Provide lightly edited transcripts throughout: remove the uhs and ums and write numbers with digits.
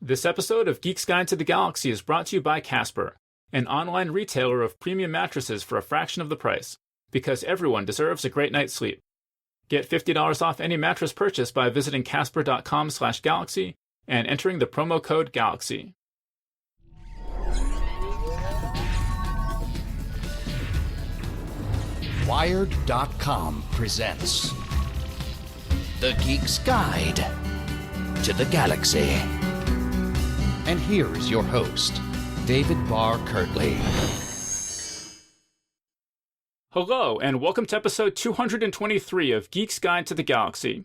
This episode of Geek's Guide to the Galaxy is brought to you by Casper, an online retailer of premium mattresses for a fraction of the price, because everyone deserves a great night's sleep. Get $50 off any mattress purchase by visiting casper.com/galaxy and entering the promo code GALAXY. Wired.com presents The Geek's Guide to the Galaxy. And here is your host, David Barr Kirtley. Hello, and welcome to episode 223 of Geek's Guide to the Galaxy.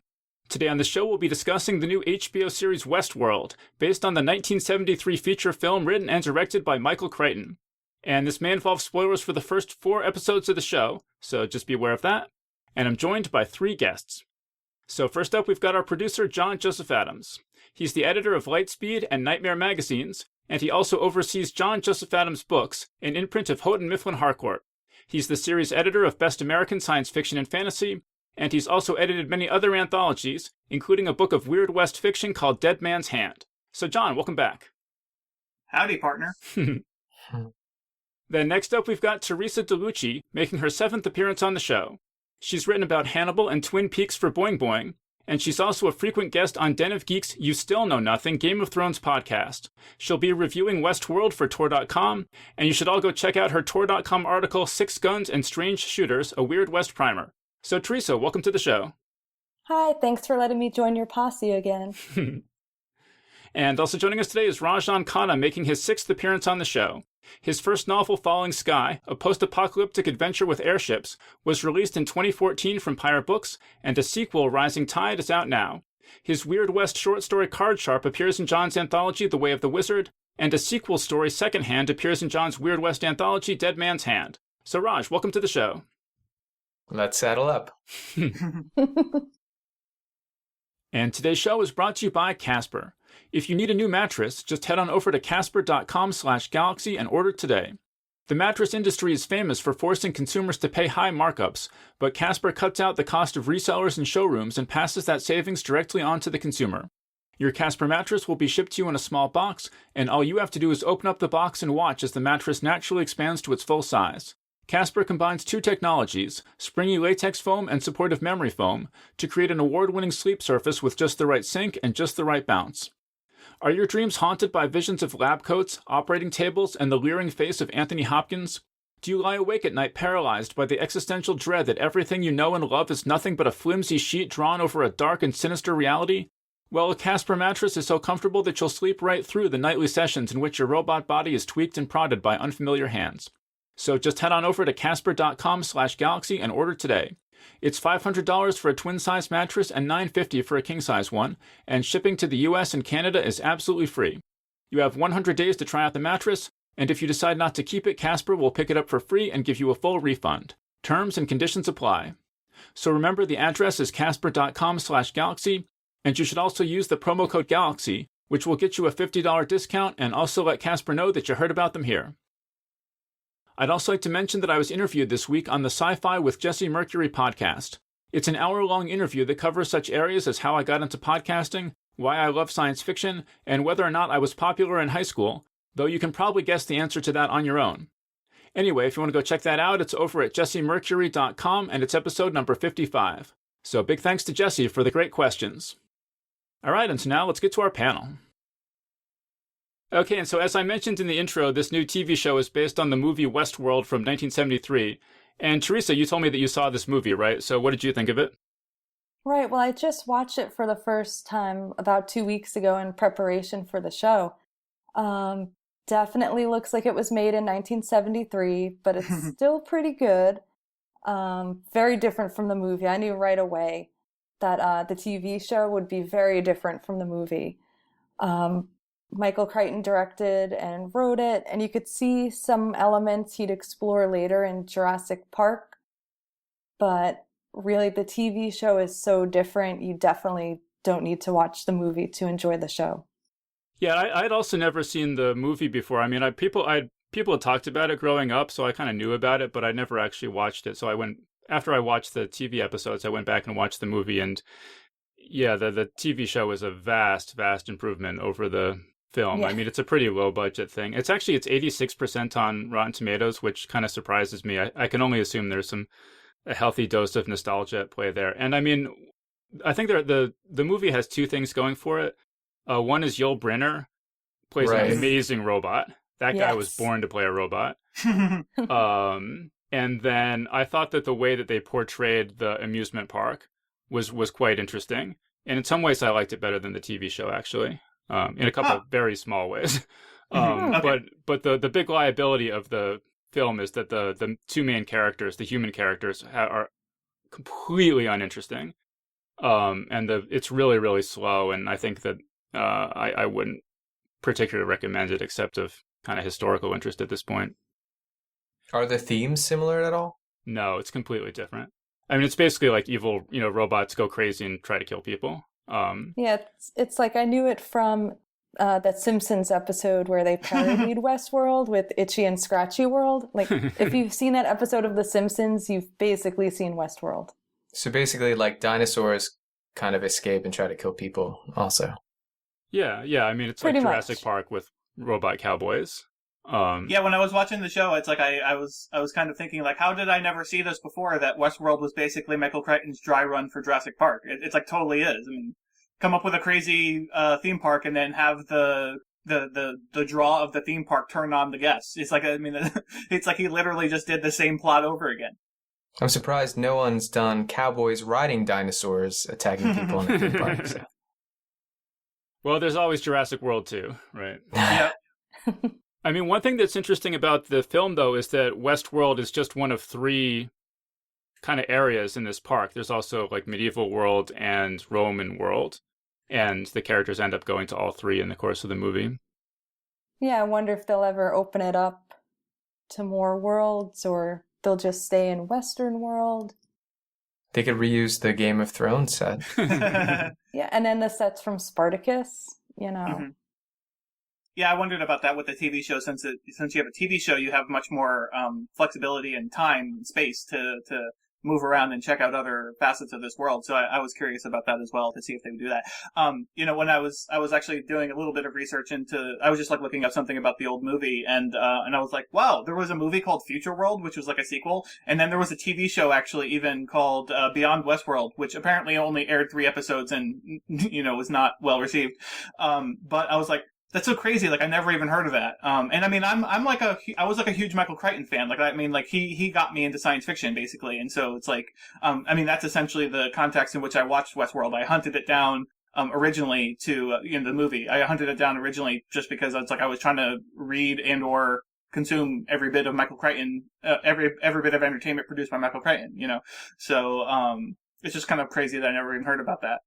Today on the show, we'll be discussing the new HBO series Westworld, based on the 1973 feature film written and directed by Michael Crichton. And this may involve spoilers for the first 4 episodes of the show, so just be aware of that. And I'm joined by 3 guests. So first up, we've got our producer, John Joseph Adams. He's the editor of Lightspeed and Nightmare magazines, and he also oversees John Joseph Adams Books, an imprint of Houghton Mifflin Harcourt. He's the series editor of Best American Science Fiction and Fantasy, and he's also edited many other anthologies, including a book of Weird West fiction called Dead Man's Hand. So John, welcome back. Howdy, partner. Then next up, we've got Theresa DeLucci, making her 7th appearance on the show. She's written about Hannibal and Twin Peaks for Boing Boing, and she's also a frequent guest on Den of Geeks' You Still Know Nothing Game of Thrones podcast. She'll be reviewing Westworld for Tor.com, and you should all go check out her Tor.com article, 6 Guns and Strange Shooters, a Weird West Primer. So Theresa, welcome to the show. Hi, thanks for letting me join your posse again. And also joining us today is Rajan Khanna, making his 6th appearance on the show. His first novel, Falling Sky, a post-apocalyptic adventure with airships, was released in 2014 from Pirate Books, and a sequel, Rising Tide, is out now. His Weird West short story Card Sharp appears in John's anthology, The Way of the Wizard, and a sequel story, Secondhand, appears in John's Weird West anthology, Dead Man's Hand. So Raj, welcome to the show. Let's saddle up. And today's show is brought to you by Casper. If you need a new mattress, just head on over to casper.com/galaxy and order today. The mattress industry is famous for forcing consumers to pay high markups, but Casper cuts out the cost of resellers and showrooms and passes that savings directly on to the consumer. Your Casper mattress will be shipped to you in a small box, and all you have to do is open up the box and watch as the mattress naturally expands to its full size. Casper combines 2 technologies, springy latex foam and supportive memory foam, to create an award-winning sleep surface with just the right sink and just the right bounce. Are your dreams haunted by visions of lab coats, operating tables, and the leering face of Anthony Hopkins? Do you lie awake at night paralyzed by the existential dread that everything you know and love is nothing but a flimsy sheet drawn over a dark and sinister reality? Well, a Casper mattress is so comfortable that you'll sleep right through the nightly sessions in which your robot body is tweaked and prodded by unfamiliar hands. So just head on over to casper.com/galaxy and order today. It's $500 for a twin-size mattress and $950 for a king-size one, and shipping to the US and Canada is absolutely free. You have 100 days to try out the mattress, and if you decide not to keep it, Casper will pick it up for free and give you a full refund. Terms and conditions apply. So remember, the address is casper.com/galaxy, and you should also use the promo code GALAXY, which will get you a $50 discount and also let Casper know that you heard about them here. I'd also like to mention that I was interviewed this week on the Sci-Fi with Jesse Mercury podcast. It's an hour-long interview that covers such areas as how I got into podcasting, why I love science fiction, and whether or not I was popular in high school, though you can probably guess the answer to that on your own. Anyway, if you want to go check that out, it's over at jessemercury.com, and it's episode number 55. So big thanks to Jesse for the great questions. All right, and so now let's get to our panel. Okay, and so as I mentioned in the intro, this new TV show is based on the movie Westworld from 1973. And Theresa, you told me that you saw this movie, right? So what did you think of it? Right, well, I just watched it for the first time about 2 weeks ago in preparation for the show. Definitely looks like it was made in 1973, but it's still pretty good. Very different from the movie. I knew right away that the TV show would be very different from the movie. Michael Crichton directed and wrote it, and you could see some elements he'd explore later in Jurassic Park. But really, the TV show is so different, you definitely don't need to watch the movie to enjoy the show. Yeah, I'd also never seen the movie before. I mean, people had talked about it growing up, so I kind of knew about it, but I never actually watched it. So after I watched the TV episodes, I went back and watched the movie, and yeah, the TV show is a vast improvement over the film. Yeah. I mean, it's a pretty low budget thing. It's 86% on Rotten Tomatoes, which kind of surprises me. I can only assume there's a healthy dose of nostalgia at play there. And I mean, I think the movie has two things going for it. One is Yul Brynner plays Right. an amazing robot. That guy was Yes. born to play a robot. And then I thought that the way that they portrayed the amusement park was quite interesting. And in some ways, I liked it better than the TV show, actually, in a couple very small ways. Okay. But the big liability of the film is that the two main characters, the human characters, are completely uninteresting. And it's really, really slow. And I think that I wouldn't particularly recommend it, except of kind of historical interest at this point. Are the themes similar at all? No, it's completely different. I mean, it's basically like evil, robots go crazy and try to kill people. Yeah, it's like I knew it from that Simpsons episode where they parodied Westworld with Itchy and Scratchy World. Like, if you've seen that episode of The Simpsons, you've basically seen Westworld. So basically, like dinosaurs kind of escape and try to kill people also. Yeah. I mean, it's Pretty like Jurassic much. Park with robot cowboys. Yeah, when I was watching the show, it's like I was kind of thinking, like, how did I never see this before? That Westworld was basically Michael Crichton's dry run for Jurassic Park. It's like totally is. I mean, come up with a crazy theme park and then have the draw of the theme park turn on the guests. It's like, I mean, it's like he literally just did the same plot over again. I'm surprised no one's done cowboys riding dinosaurs attacking people in the theme park. So. Well, there's always Jurassic World too, right? Yeah. I mean, one thing that's interesting about the film, though, is that Westworld is just one of three kind of areas in this park. There's also like medieval world and Roman world, and the characters end up going to all three in the course of the movie. Yeah, I wonder if they'll ever open it up to more worlds or they'll just stay in Western world. They could reuse the Game of Thrones set. Yeah, and then the sets from Spartacus, Mhm. Yeah, I wondered about that with the TV show. Since you have a TV show, you have much more flexibility and time and space to move around and check out other facets of this world. So I was curious about that as well to see if they would do that. When I was actually doing a little bit of research I was just like looking up something about the old movie, and I was like, wow, there was a movie called Future World, which was like a sequel, and then there was a TV show actually even called Beyond Westworld, which apparently only aired 3 episodes and was not well received. But I was like, that's so crazy. Like, I never even heard of that. And I mean, I was like a huge Michael Crichton fan. Like, I mean, like he got me into science fiction basically. And so it's like, I mean, that's essentially the context in which I watched Westworld. I hunted it down, originally to, the movie. I hunted it down originally just because it's like I was trying to read and or consume every bit of Michael Crichton, every bit of entertainment produced by Michael Crichton, So, it's just kind of crazy that I never even heard about that.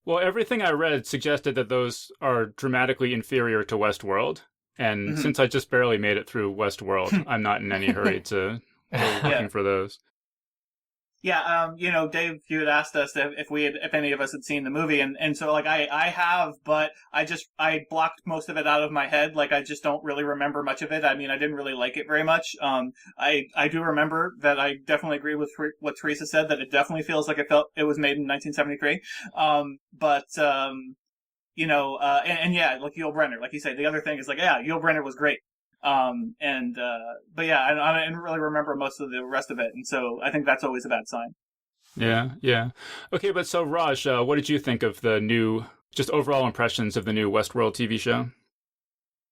Well, everything I read suggested that those are dramatically inferior to Westworld. And since I just barely made it through Westworld, I'm not in any hurry to go looking for those. Yeah, Dave, you had asked us if any of us had seen the movie, and so like I have, but I blocked most of it out of my head. Like I just don't really remember much of it. I mean, I didn't really like it very much. I do remember that I definitely agree with what Theresa said, that it definitely feels like it was made in 1973. And yeah, like Yul Brynner, like you say, the other thing is like, yeah, Yul Brynner was great. But yeah, I didn't really remember most of the rest of it, and so I think that's always a bad sign. Yeah. Okay, but so Raj, what did you think of the new, just overall impressions of the new Westworld TV show?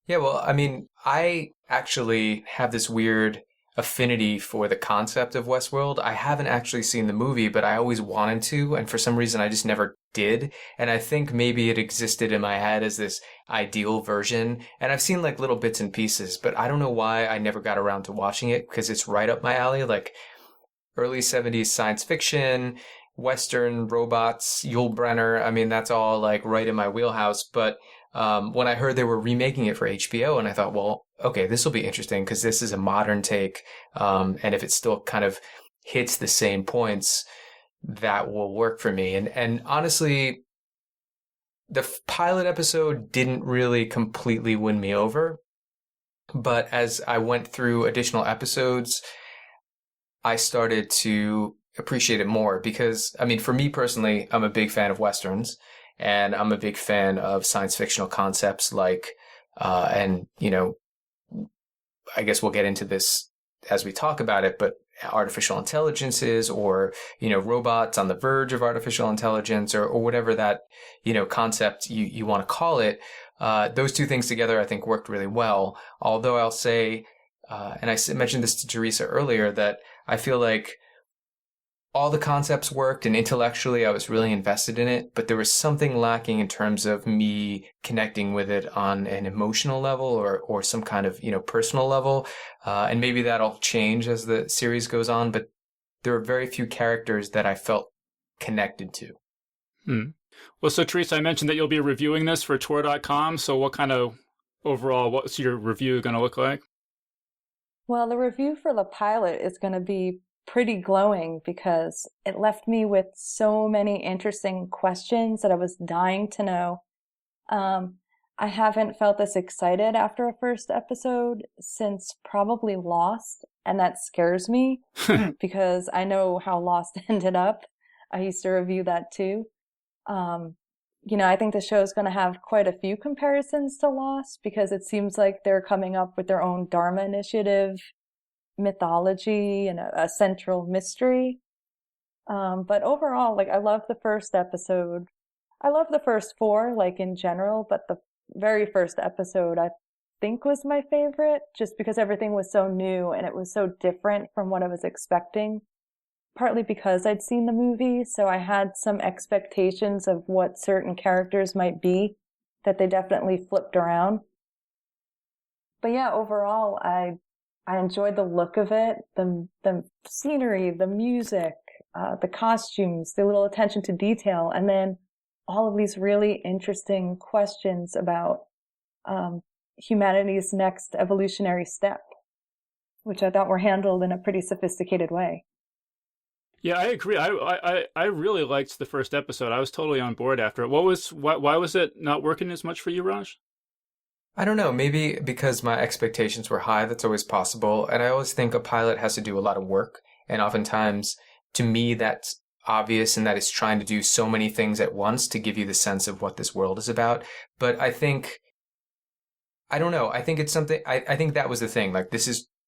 Yeah, well, I mean, I actually have this weird affinity for the concept of Westworld. I haven't actually seen the movie, but I always wanted to, and for some reason I just never did. And I think maybe it existed in my head as this ideal version. And I've seen like little bits and pieces, but I don't know why I never got around to watching it, because it's right up my alley, like early 70s science fiction, Western robots, Yul Brynner. I mean, that's all like right in my wheelhouse. But when I heard they were remaking it for HBO, and I thought, well, okay, this will be interesting because this is a modern take. And if it still kind of hits the same points, that will work for me. And honestly, the pilot episode didn't really completely win me over. But as I went through additional episodes, I started to appreciate it more because, I mean, for me personally, I'm a big fan of Westerns. And I'm a big fan of science fictional concepts like, and, I guess we'll get into this as we talk about it, but artificial intelligences or, robots on the verge of artificial intelligence or whatever that, concept you want to call it. Those two things together, I think, worked really well. Although I'll say, and I mentioned this to Theresa earlier, that I feel like all the concepts worked and intellectually I was really invested in it, but there was something lacking in terms of me connecting with it on an emotional level or some kind of, personal level. And maybe that'll change as the series goes on, but there are very few characters that I felt connected to. Well, so Theresa, I mentioned that you'll be reviewing this for Tor.com. So what's your review going to look like? Well, the review for the pilot is going to be pretty glowing because it left me with so many interesting questions that I was dying to know. I haven't felt this excited after a first episode since probably Lost, and that scares me because I know how Lost ended up. I used to review that too. I think the show is going to have quite a few comparisons to Lost because it seems like they're coming up with their own Dharma initiative, mythology, and a central mystery. But overall, I love the first episode. I love the first four, in general, but the very first episode I think was my favorite just because everything was so new and it was so different from what I was expecting. Partly because I'd seen the movie, so I had some expectations of what certain characters might be that they definitely flipped around. But yeah, overall, I enjoyed the look of it, the scenery, the music, the costumes, the little attention to detail, and then all of these really interesting questions about humanity's next evolutionary step, which I thought were handled in a pretty sophisticated way. Yeah, I agree. I really liked the first episode. I was totally on board after it. Why was it not working as much for you, Raj? I don't know, maybe because my expectations were high. That's always possible. And I always think a pilot has to do a lot of work. And oftentimes, to me, that's obvious and that it's trying to do so many things at once to give you the sense of what this world is about. But I don't know. I think it's something, I think that was the thing.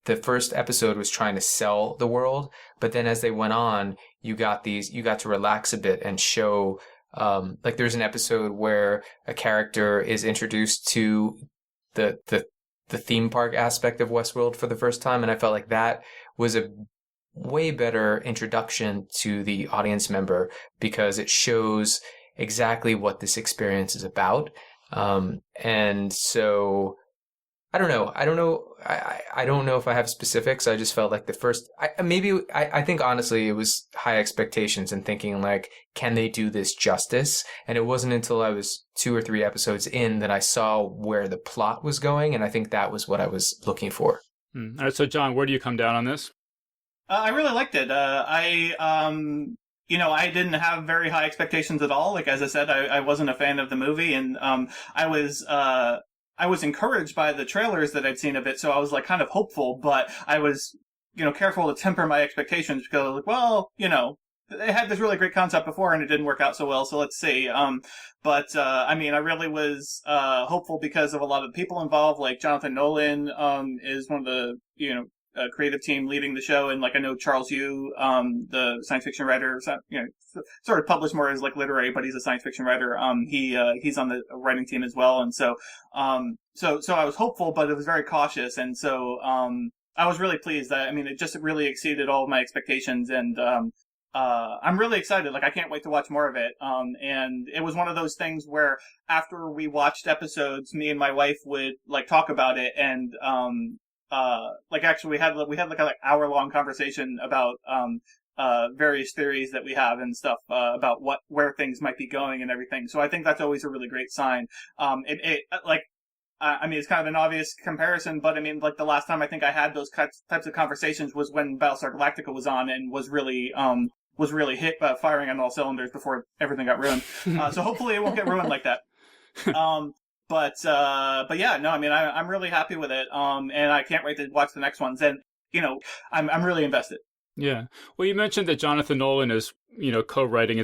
The first episode was trying to sell the world, but then as they went on, you got to relax a bit and show, there's an episode where a character is introduced to the theme park aspect of Westworld for the first time, and I felt like that was a way better introduction to the audience member because it shows exactly what this experience is about. And so I don't know. I don't know if I have specifics. I just felt like the first, I think honestly it was high expectations and thinking can they do this justice? And it wasn't until I was 2 or 3 episodes in that I saw where the plot was going. And I think that was what I was looking for. All right. So John, where do you come down on this? I really liked it. I didn't have very high expectations at all. As I said, I wasn't a fan of the movie, and I was encouraged by the trailers that I'd seen of it, so I was kind of hopeful, but I was, careful to temper my expectations because they had this really great concept before and it didn't work out so well, so let's see. I really was hopeful because of a lot of the people involved, Jonathan Nolan is one of the, creative team leading the show, and I know Charles Yu, the science fiction writer, sort of published more as literary, but he's a science fiction writer. He's on the writing team as well, and so I was hopeful, but it was very cautious, and so I was really pleased that it just really exceeded all of my expectations, and I'm really excited. I can't wait to watch more of it. And it was one of those things where after we watched episodes, me and my wife would talk about it, and actually we had an hour-long conversation about various theories that we have and stuff about where things might be going and everything. So I think that's always a really great sign. It's kind of an obvious comparison, but the last time I think I had those types of conversations was when Battlestar Galactica was on and was really hit firing on all cylinders before everything got ruined. So hopefully it won't get ruined like that. But yeah, no, I'm really happy with it. And I can't wait to watch the next ones. And, I'm really invested. Yeah. Well, you mentioned that Jonathan Nolan is, co-writing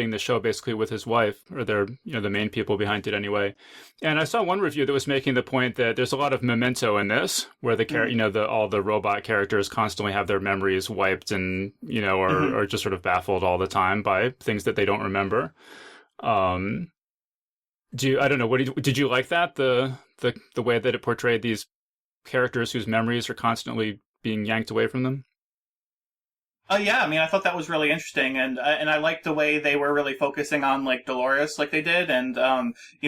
the show basically with his wife, or they're, the main people behind it anyway. And I saw one review that was making the point that there's a lot of memento in this, where all the robot characters constantly have their memories wiped and, are just sort of baffled all the time by things that they don't remember. I don't know, did you like that? The way that it portrayed these characters whose memories are constantly being yanked away from them? Yeah, I mean, I thought that was really interesting, and I liked the way they were really focusing on like Dolores, like they did, and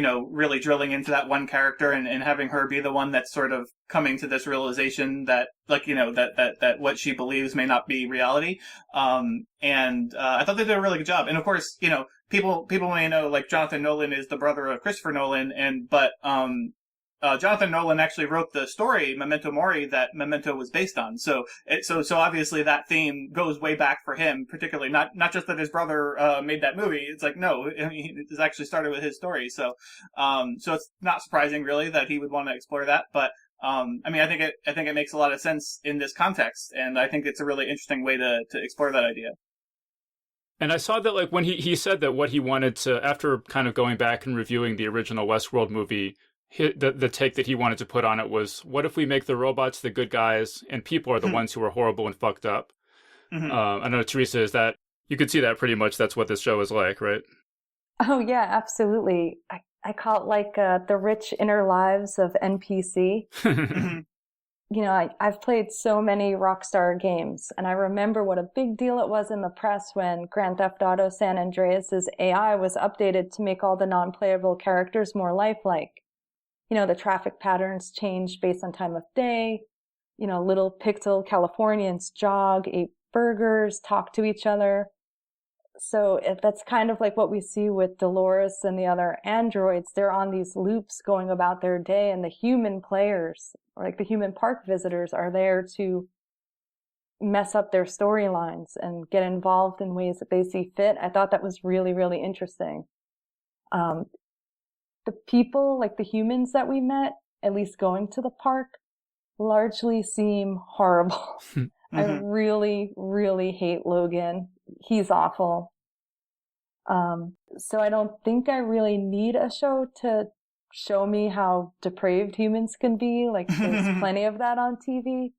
really drilling into that one character and having her be the one that's sort of coming to this realization that, like, that what she believes may not be reality. I thought they did a really good job, and of course, people may know like Jonathan Nolan is the brother of Christopher Nolan, but Jonathan Nolan actually wrote the story Memento Mori that Memento was based on. So obviously that theme goes way back for him, particularly not just that his brother made that movie. It's like, no, I mean, it actually started with his story. So it's not surprising really that he would want to explore that. But I mean, I think it makes a lot of sense in this context, and I think it's a really interesting way to explore that idea. And I saw that, like, when he said that what he wanted to, after kind of going back and reviewing the original Westworld movie, the take that he wanted to put on it was, what if we make the robots the good guys and people are the ones who are horrible and fucked up? Mm-hmm. I know, Theresa, is that, you could see that pretty much that's what this show is like, right? Oh, yeah, absolutely. I call it like the rich inner lives of NPC. I've played so many Rockstar games, and I remember what a big deal it was in the press when Grand Theft Auto San Andreas' AI was updated to make all the non-playable characters more lifelike. The traffic patterns changed based on time of day. Little pixel Californians jog, eat burgers, talk to each other. So that's kind of like what we see with Dolores and the other androids. They're on these loops going about their day, and the human players, or like the human park visitors, are there to mess up their storylines and get involved in ways that they see fit. I thought that was really, really interesting. The people, like the humans that we met, at least going to the park, largely seem horrible. Mm-hmm. I really, really hate Logan. He's awful. So I don't think I really need a show to show me how depraved humans can be. Like, there's plenty of that on TV.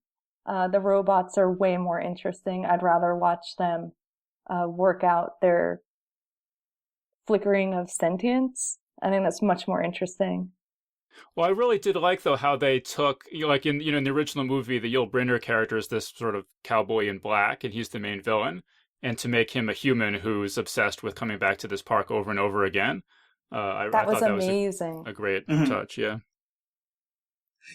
The robots are way more interesting. I'd rather watch them work out their flickering of sentience. I think that's much more interesting. Well, I really did like, though, how they took, like in the original movie, the Yul Brynner character is this sort of cowboy in black, and he's the main villain. And to make him a human who's obsessed with coming back to this park over and over again, I thought that amazing. Was a great touch, yeah.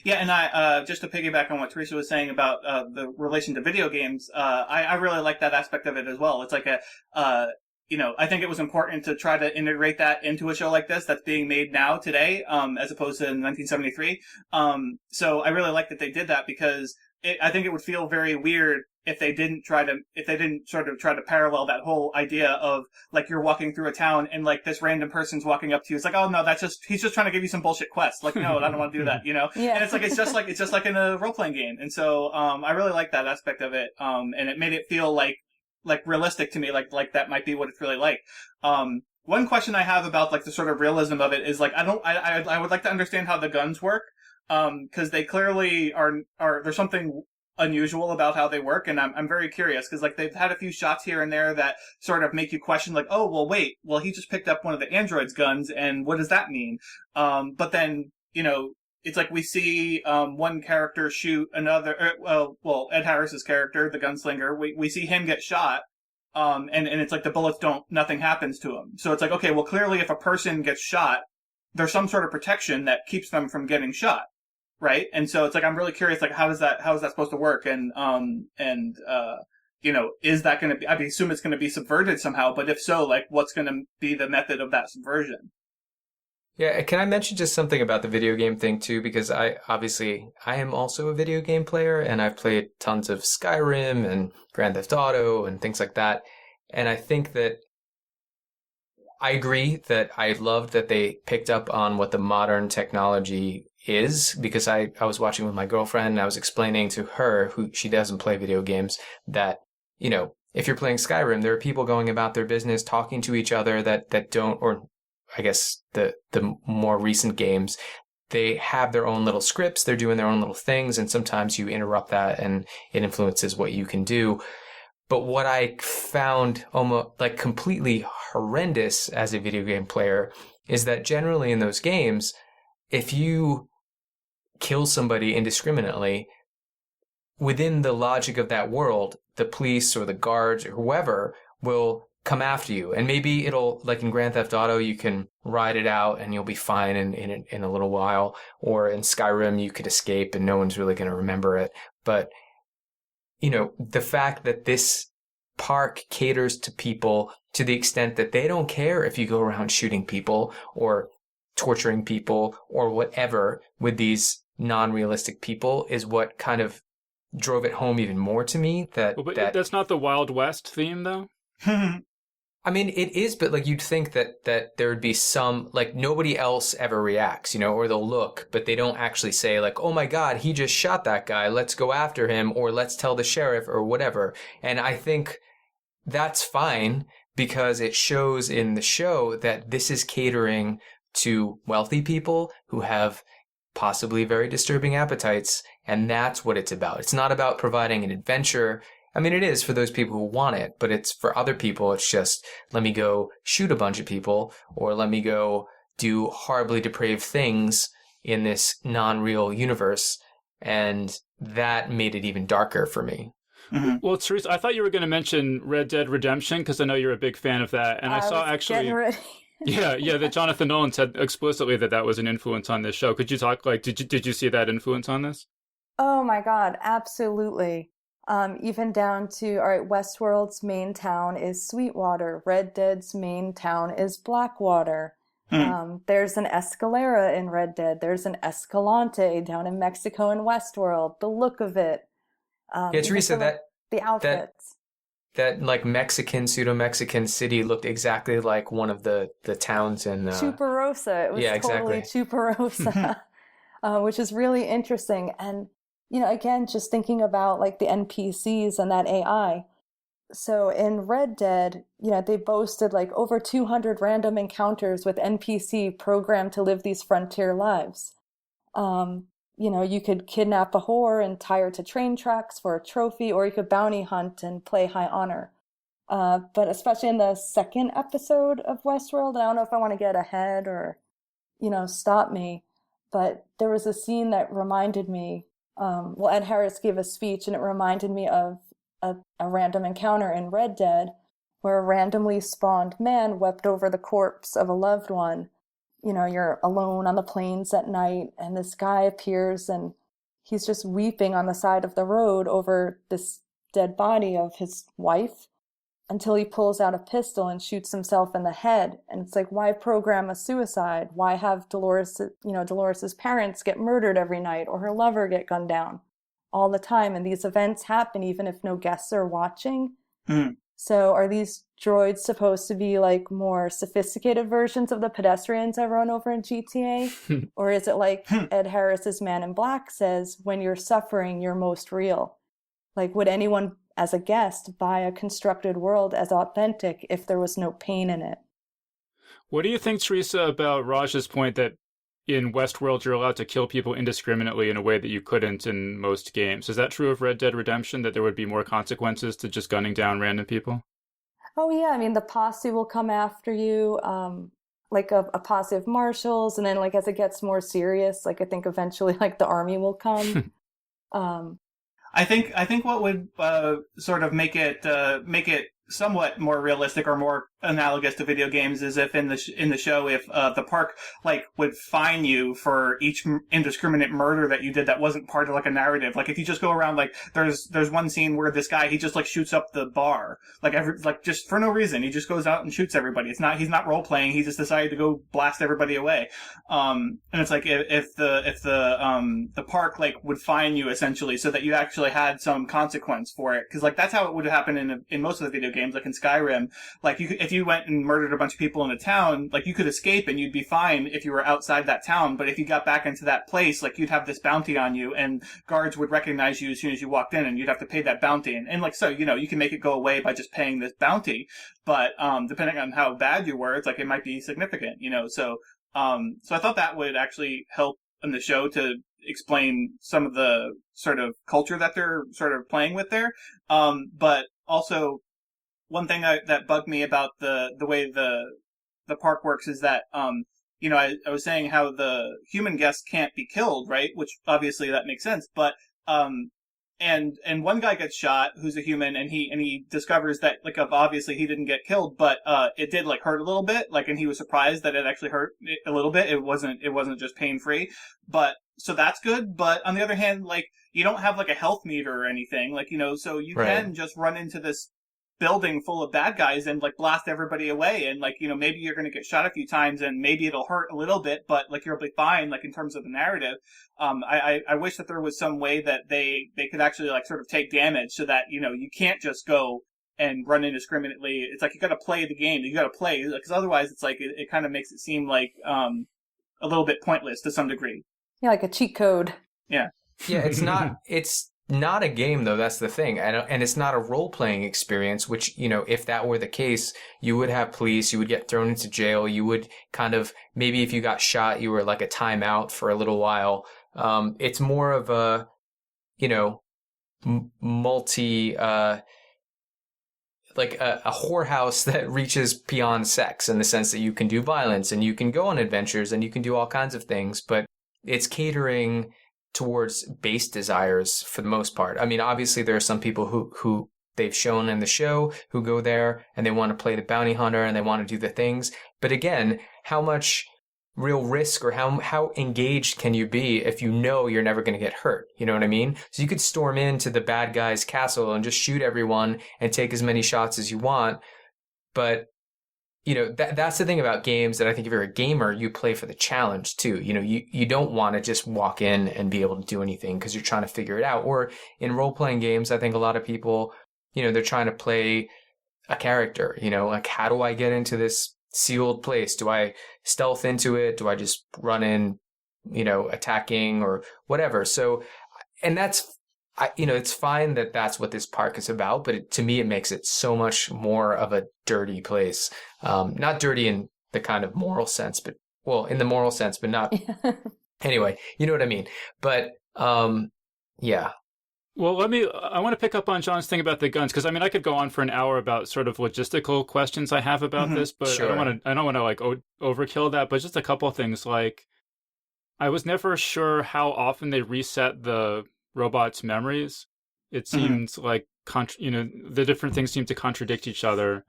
Yeah, and I just to piggyback on what Theresa was saying about the relation to video games, I really like that aspect of it as well. It's like I think it was important to try to integrate that into a show like this that's being made now today, as opposed to in 1973. So I really like that they did that, because I think it would feel very weird if they didn't sort of try to parallel that whole idea of, like, you're walking through a town and like this random person's walking up to you. It's like, oh no, he's just trying to give you some bullshit quest. Like, no, I don't want to do that, Yeah. And it's just like in a role playing game. And so I really like that aspect of it. And it made it feel like realistic to me, like that might be what it's really like. One question I have about like the sort of realism of it is, like, I would like to understand how the guns work, because they clearly are there's something unusual about how they work, and I'm very curious, because like they've had a few shots here and there that sort of make you question, like, oh well, wait, well, he just picked up one of the android's guns, and what does that mean? But then it's like we see one character shoot another. Ed Harris's character, the gunslinger, we see him get shot, and it's like the bullets nothing happens to him. So it's like, okay, well, clearly if a person gets shot, there's some sort of protection that keeps them from getting shot, right? And so it's like, I'm really curious, like, how is that supposed to work? And is that going to be? I assume it's going to be subverted somehow, but if so, like, what's going to be the method of that subversion? Yeah, can I mention just something about the video game thing too? Because I am also a video game player, and I've played tons of Skyrim and Grand Theft Auto and things like that. And I think that I agree that I loved that they picked up on what the modern technology is, because I was watching with my girlfriend and I was explaining to her, who she doesn't play video games, that if you're playing Skyrim, there are people going about their business, talking to each other that don't, or I guess the more recent games, they have their own little scripts, they're doing their own little things, and sometimes you interrupt that and it influences what you can do. But what I found almost like completely horrendous as a video game player is that generally in those games, if you kill somebody indiscriminately, within the logic of that world, the police or the guards or whoever will come after you. And maybe it'll, like in Grand Theft Auto, you can ride it out and you'll be fine in a little while. Or in Skyrim, you could escape and no one's really going to remember it. But the fact that this park caters to people to the extent that they don't care if you go around shooting people or torturing people or whatever with these non-realistic people is what kind of drove it home even more to me. But that's not the Wild West theme, though? I mean, it is, but like you'd think that there would be some, like nobody else ever reacts, or they'll look, but they don't actually say like, oh my God, he just shot that guy. Let's go after him, or let's tell the sheriff or whatever. And I think that's fine because it shows in the show that this is catering to wealthy people who have possibly very disturbing appetites. And that's what it's about. It's not about providing an adventure. I mean, it is for those people who want it, but it's for other people. It's just, let me go shoot a bunch of people or let me go do horribly depraved things in this non-real universe. And that made it even darker for me. Mm-hmm. Well, Theresa, I thought you were going to mention Red Dead Redemption because I know you're a big fan of that. And I saw actually... yeah, that Jonathan Nolan said explicitly that was an influence on this show. Could you talk, like, did you see that influence on this? Oh my God, absolutely. Even down to, all right, Westworld's main town is Sweetwater. Red Dead's main town is Blackwater. There's an Escalera in Red Dead. There's an Escalante down in Mexico in Westworld. The look of it. Yeah, Theresa, the outfits. That like Mexican, pseudo-Mexican city looked exactly like one of the towns in... Chuparosa. It was totally exactly. Chuparosa, which is really interesting. And again, just thinking about like the NPCs and that AI. So in Red Dead, they boasted like over 200 random encounters with NPC programmed to live these frontier lives. You could kidnap a whore and tie her to train tracks for a trophy, or you could bounty hunt and play high honor. But especially in the second episode of Westworld, and I don't know if I want to get ahead or, stop me, but there was a scene that reminded me. Ed Harris gave a speech, and it reminded me of a random encounter in Red Dead where a randomly spawned man wept over the corpse of a loved one. You're alone on the plains at night, and this guy appears, and he's just weeping on the side of the road over this dead body of his wife until he pulls out a pistol and shoots himself in the head. And it's like, why program a suicide? Why have Dolores's parents get murdered every night or her lover get gunned down all the time? And these events happen even if no guests are watching. So are these droids supposed to be like more sophisticated versions of the pedestrians I run over in GTA? Or is it like Ed Harris's Man in Black says, when you're suffering, you're most real? Like, would anyone as a guest buy a constructed world as authentic if there was no pain in it? What do you think, Theresa, about Raj's point that in Westworld you're allowed to kill people indiscriminately in a way that you couldn't in most games? Is that true of Red Dead Redemption, that there would be more consequences to just gunning down random people? Oh yeah, I mean, the posse will come after you, like a posse of marshals, and then like as it gets more serious, like I think eventually like the army will come. I think what would sort of make it somewhat more realistic or more analogous to video games is if in the show if the park like would fine you for each indiscriminate murder that you did that wasn't part of like a narrative. Like if you just go around, like there's one scene where this guy, he just like shoots up the bar like just for no reason. He just goes out and shoots everybody. He's not role playing. He just decided to go blast everybody away. And it's like if the park like would fine you essentially so that you actually had some consequence for it, because like that's how it would happen in most of the video games. Like in Skyrim, like if if you went and murdered a bunch of people in a town, like, you could escape and you'd be fine if you were outside that town. But if you got back into that place, like, you'd have this bounty on you, and guards would recognize you as soon as you walked in, and you'd have to pay that bounty. And like, so, you can make it go away by just paying this bounty. But depending on how bad you were, it's like it might be significant, So I thought that would actually help in the show to explain some of the sort of culture that they're sort of playing with there. But also, one thing that bugged me about the way the park works is that, I was saying how the human guests can't be killed, right? Which obviously that makes sense. But, and one guy gets shot who's a human, and he discovers that, like, obviously he didn't get killed, but it did, like, hurt a little bit, like, and he was surprised that it actually hurt a little bit. It wasn't just pain free, but so that's good. But on the other hand, like, you don't have like a health meter or anything, like, so you can just run into this building full of bad guys and like blast everybody away, and like, maybe you're going to get shot a few times and maybe it'll hurt a little bit, but like you'll be fine, like in terms of the narrative. I wish that there was some way that they could actually like sort of take damage so that, you can't just go and run indiscriminately. It's like you got to play the game. You got to play, because otherwise it's like it kind of makes it seem like a little bit pointless to some degree. Yeah, like a cheat code. Yeah. Yeah, it's not a game, though. That's the thing. And it's not a role-playing experience, which, if that were the case, you would have police, you would get thrown into jail, you would kind of, maybe if you got shot, you were like a timeout for a little while. It's more of a, multi, like a whorehouse that reaches beyond sex, in the sense that you can do violence and you can go on adventures and you can do all kinds of things, but it's catering towards base desires for the most part. I mean, obviously there are some people who they've shown in the show who go there and they want to play the bounty hunter and they want to do the things. But again, how much real risk or how engaged can you be if you know you're never going to get hurt? You know what I mean? So you could storm into the bad guy's castle and just shoot everyone and take as many shots as you want. But that's the thing about games, that I think if you're a gamer, you play for the challenge too. You don't want to just walk in and be able to do anything because you're trying to figure it out. Or in role-playing games, I think a lot of people, they're trying to play a character, like, how do I get into this sealed place? Do I stealth into it? Do I just run in, attacking or whatever? So, and that's, it's fine that that's what this park is about, but to me, it makes it so much more of a dirty place. Not dirty in the kind of moral sense, but, well, in the moral sense, but not. Anyway, you know what I mean? But, yeah. Well, I want to pick up on John's thing about the guns, because I could go on for an hour about sort of logistical questions I have about this, but sure. I don't want to like overkill that, but just a couple of things. Like, I was never sure how often they reset the robots' memories. It seemed like the different things seem to contradict each other,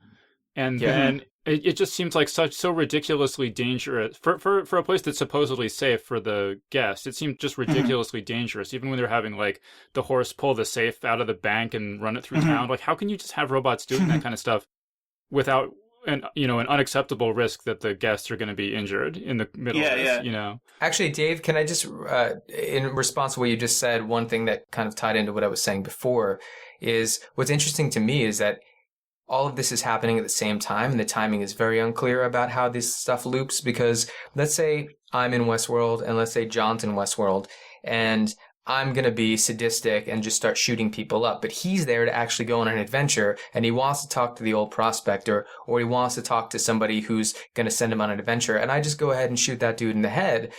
and then it just seems like so ridiculously dangerous for a place that's supposedly safe for the guests. It seemed just ridiculously dangerous, even when they're having like the horse pull the safe out of the bank and run it through town. Like, how can you just have robots doing that kind of stuff without an unacceptable risk that the guests are going to be injured in the middle of this, Actually, Dave, can I just, in response to what you just said, one thing that kind of tied into what I was saying before is, what's interesting to me is that all of this is happening at the same time, and the timing is very unclear about how this stuff loops, because let's say I'm in Westworld, and let's say John's in Westworld, and I'm going to be sadistic and just start shooting people up. But he's there to actually go on an adventure, and he wants to talk to the old prospector, or he wants to talk to somebody who's going to send him on an adventure. And I just go ahead and shoot that dude in the head.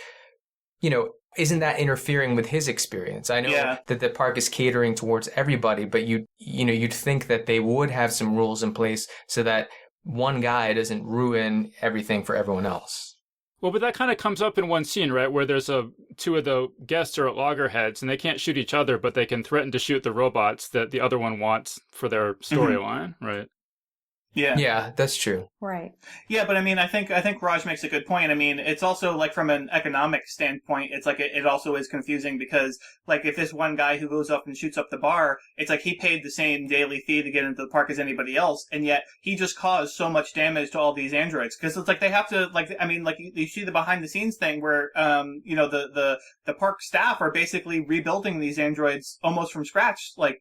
Isn't that interfering with his experience? I know that the park is catering towards everybody, but you'd think that they would have some rules in place so that one guy doesn't ruin everything for everyone else. Well, but that kind of comes up in one scene, right, where there's two of the guests are at loggerheads, and they can't shoot each other, but they can threaten to shoot the robots that the other one wants for their storyline, right? Yeah, that's true. Right. Yeah, but I think Raj makes a good point. It's also like from an economic standpoint, it's like it also is confusing, because like if this one guy who goes up and shoots up the bar, it's like he paid the same daily fee to get into the park as anybody else, and yet he just caused so much damage to all these androids, because it's like they have to like you see the behind the scenes thing where the park staff are basically rebuilding these androids almost from scratch, like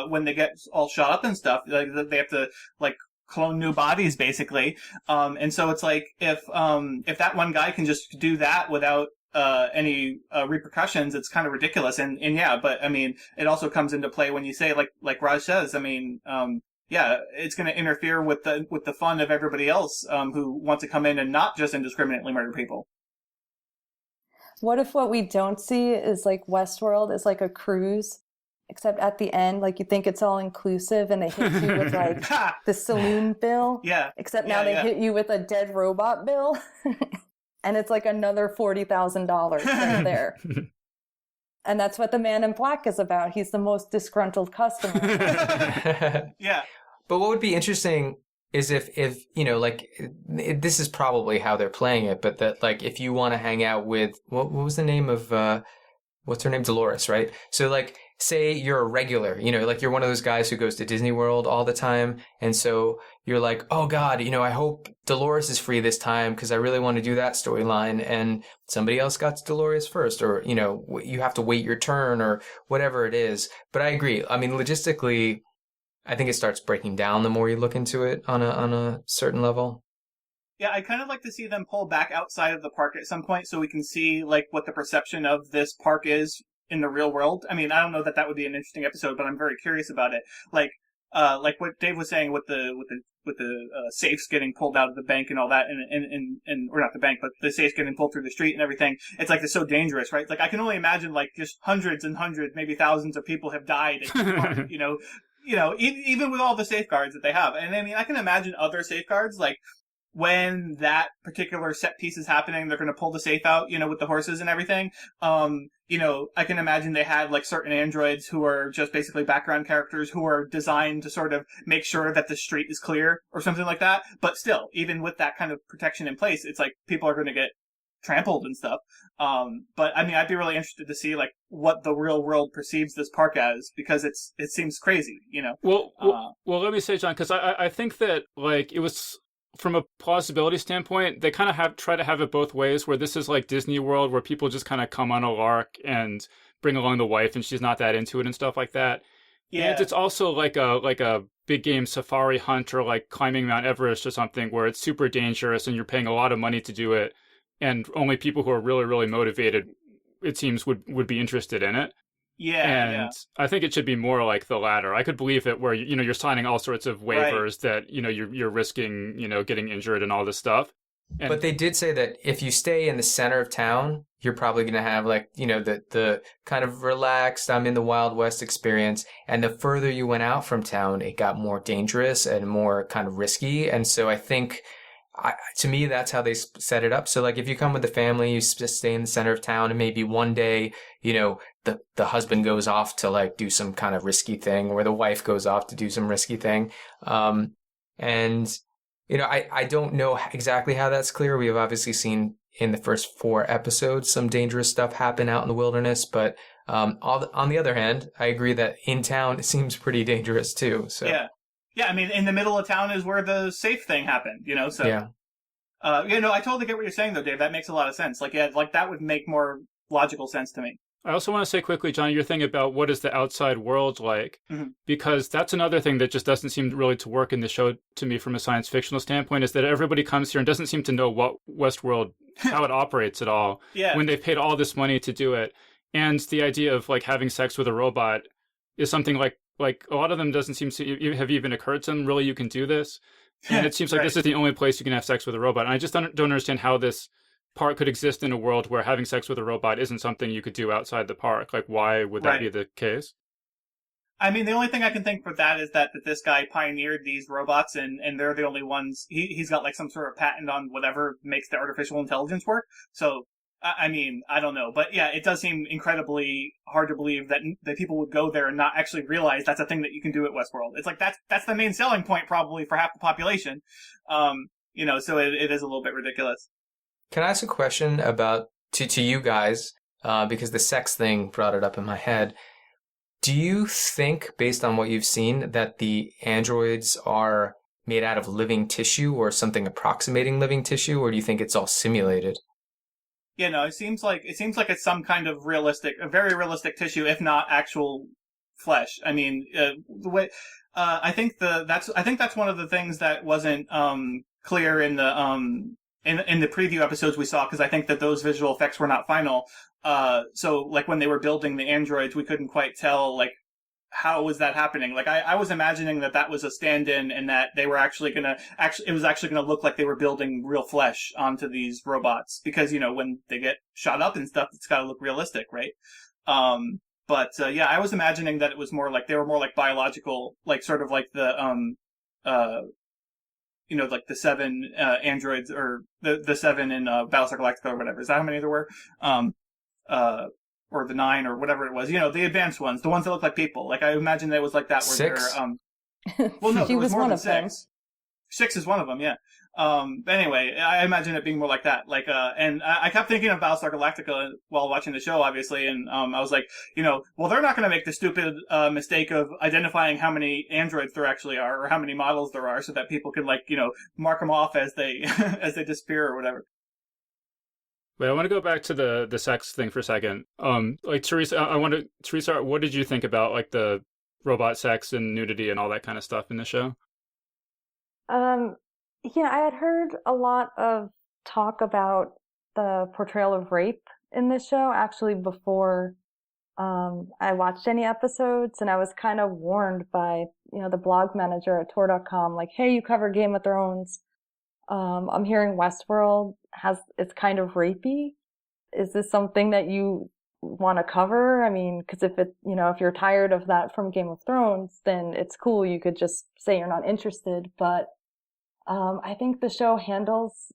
when they get all shot up and stuff, like they have to like clone new bodies, basically. And so it's like, if that one guy can just do that without any repercussions, it's kind of ridiculous. And yeah, but I mean, it also comes into play when you say, like Raj says, I mean, yeah, it's going to interfere with the fun of everybody else who wants to come in and not just indiscriminately murder people. What if what we don't see is like Westworld is like a cruise, except at the end, like you think it's all inclusive and they hit you with like the saloon bill. Yeah. Except now they hit you with a dead robot bill. And it's like another $40,000 right there. And that's what the Man in Black is about. He's the most disgruntled customer. Yeah. But what would be interesting is if you know, like, this is probably how they're playing it, but that, like, if you want to hang out with, what was the name of, what's her name? Dolores, right? So, like, say you're a regular, you know, like you're one of those guys who goes to Disney World all the time. And so you're like, oh God, you know, I hope Dolores is free this time because I really want to do that storyline. And somebody else got to Dolores first, or, you know, you have to wait your turn or whatever it is. But I agree. I mean, logistically, I think it starts breaking down the more you look into it on a certain level. Yeah, I'd kind of like to see them pull back outside of the park at some point so we can see, like, what the perception of this park is in the real world. I mean, I don't know that would be an interesting episode, but I'm very curious about it. Like what Dave was saying with the safes getting pulled out of the bank and all that, and or not the bank, but the safes getting pulled through the street and everything. It's like, it's so dangerous, right? Like, I can only imagine, like, just hundreds and hundreds, maybe thousands of people have died in this park, you know, even with all the safeguards that they have. And I mean, I can imagine other safeguards, like, when that particular set piece is happening, they're going to pull the safe out, you know, with the horses and everything. You know, I can imagine they had, like, certain androids who are just basically background characters who are designed to sort of make sure that the street is clear or something like that. But still, even with that kind of protection in place, it's like people are going to get trampled and stuff. But I mean, I'd be really interested to see, like, what the real world perceives this park as, because it seems crazy, you know? Well, let me say, John, because I think that, like, it was, from a plausibility standpoint, they kind of try to have it both ways, where this is like Disney World, where people just kind of come on a lark and bring along the wife and she's not that into it and stuff like that. Yeah. And it's also like a big game safari hunt, or like climbing Mount Everest or something, where it's super dangerous and you're paying a lot of money to do it. And only people who are really, really motivated, it seems, would be interested in it. Yeah, and I think it should be more like the latter. I could believe it where, you know, you're signing all sorts of waivers that, you know, you're risking, you know, getting injured and all this stuff. But they did say that if you stay in the center of town, you're probably going to have, like, you know, the kind of relaxed, I'm in the Wild West experience. And the further you went out from town, it got more dangerous and more kind of risky. And so I think, to me, that's how they set it up. So, like, if you come with the family, you just stay in the center of town, and maybe one day, you know, the husband goes off to, like, do some kind of risky thing, or the wife goes off to do some risky thing. And, you know, I don't know exactly how that's clear. We have obviously seen in the first 4 episodes some dangerous stuff happen out in the wilderness. But on the other hand, I agree that in town it seems pretty dangerous too. So yeah. Yeah, I mean, in the middle of town is where the safe thing happened, you know, so. Yeah. You know, I totally get what you're saying, though, Dave. That makes a lot of sense. Like, yeah, like, that would make more logical sense to me. I also want to say quickly, John, your thing about what is the outside world like, because that's another thing that just doesn't seem really to work in the show to me from a science fictional standpoint, is that everybody comes here and doesn't seem to know what Westworld, how it operates at all, when they've paid all this money to do it. And the idea of, like, having sex with a robot is something like a lot of them doesn't seem to have even occurred to them, really, you can do this. And it seems like this is the only place you can have sex with a robot. And I just don't understand how this park could exist in a world where having sex with a robot isn't something you could do outside the park. Like, why would that be the case? I mean, the only thing I can think for that is that this guy pioneered these robots, and they're the only ones. He's got, like, some sort of patent on whatever makes the artificial intelligence work. So, I mean, I don't know. But yeah, it does seem incredibly hard to believe that people would go there and not actually realize that's a thing that you can do at Westworld. It's like, that's the main selling point probably for half the population. You know, so it is a little bit ridiculous. Can I ask a question about, to you guys, because the sex thing brought it up in my head. Do you think, based on what you've seen, that the androids are made out of living tissue or something approximating living tissue, or do you think it's all simulated? Yeah, no, it seems like it's some kind of a very realistic tissue, if not actual flesh. I mean, the way I think that's one of the things that wasn't clear in the in the preview episodes we saw, because I think that those visual effects were not final. So like when they were building the androids, we couldn't quite tell like how was that happening. Like I was imagining that was a stand-in, and that they were it was actually gonna look like they were building real flesh onto these robots, because when they get shot up and stuff, it's got to look realistic, right? But yeah, I was imagining that it was more like they were more like biological, like sort of like the like the 7 androids, or the 7 in Battlestar Galactica or whatever. Is that how many there were? Or the 9 or whatever it was. The advanced ones, the ones that look like people. Like I imagine that it was like that. Where 6. Well, no, She there was was more one than of them. 6. 6 is one of them, yeah. But anyway, I imagine it being more like that. Like, and I kept thinking of Battlestar Galactica while watching the show, obviously, and I was like, well, they're not going to make the stupid mistake of identifying how many androids there actually are, or how many models there are, so that people can mark them off as they as they disappear or whatever. Wait, I want to go back to the sex thing for a second. Like Teresa, Teresa, what did you think about like the robot sex and nudity and all that kind of stuff in the show? I had heard a lot of talk about the portrayal of rape in this show actually before I watched any episodes, and I was kind of warned by the blog manager at Tor.com, like, hey, you cover Game of Thrones. I'm hearing Westworld it's kind of rapey. Is this something that you want to cover? I mean, because if you're tired of that from Game of Thrones, then it's cool. You could just say you're not interested. But I think the show handles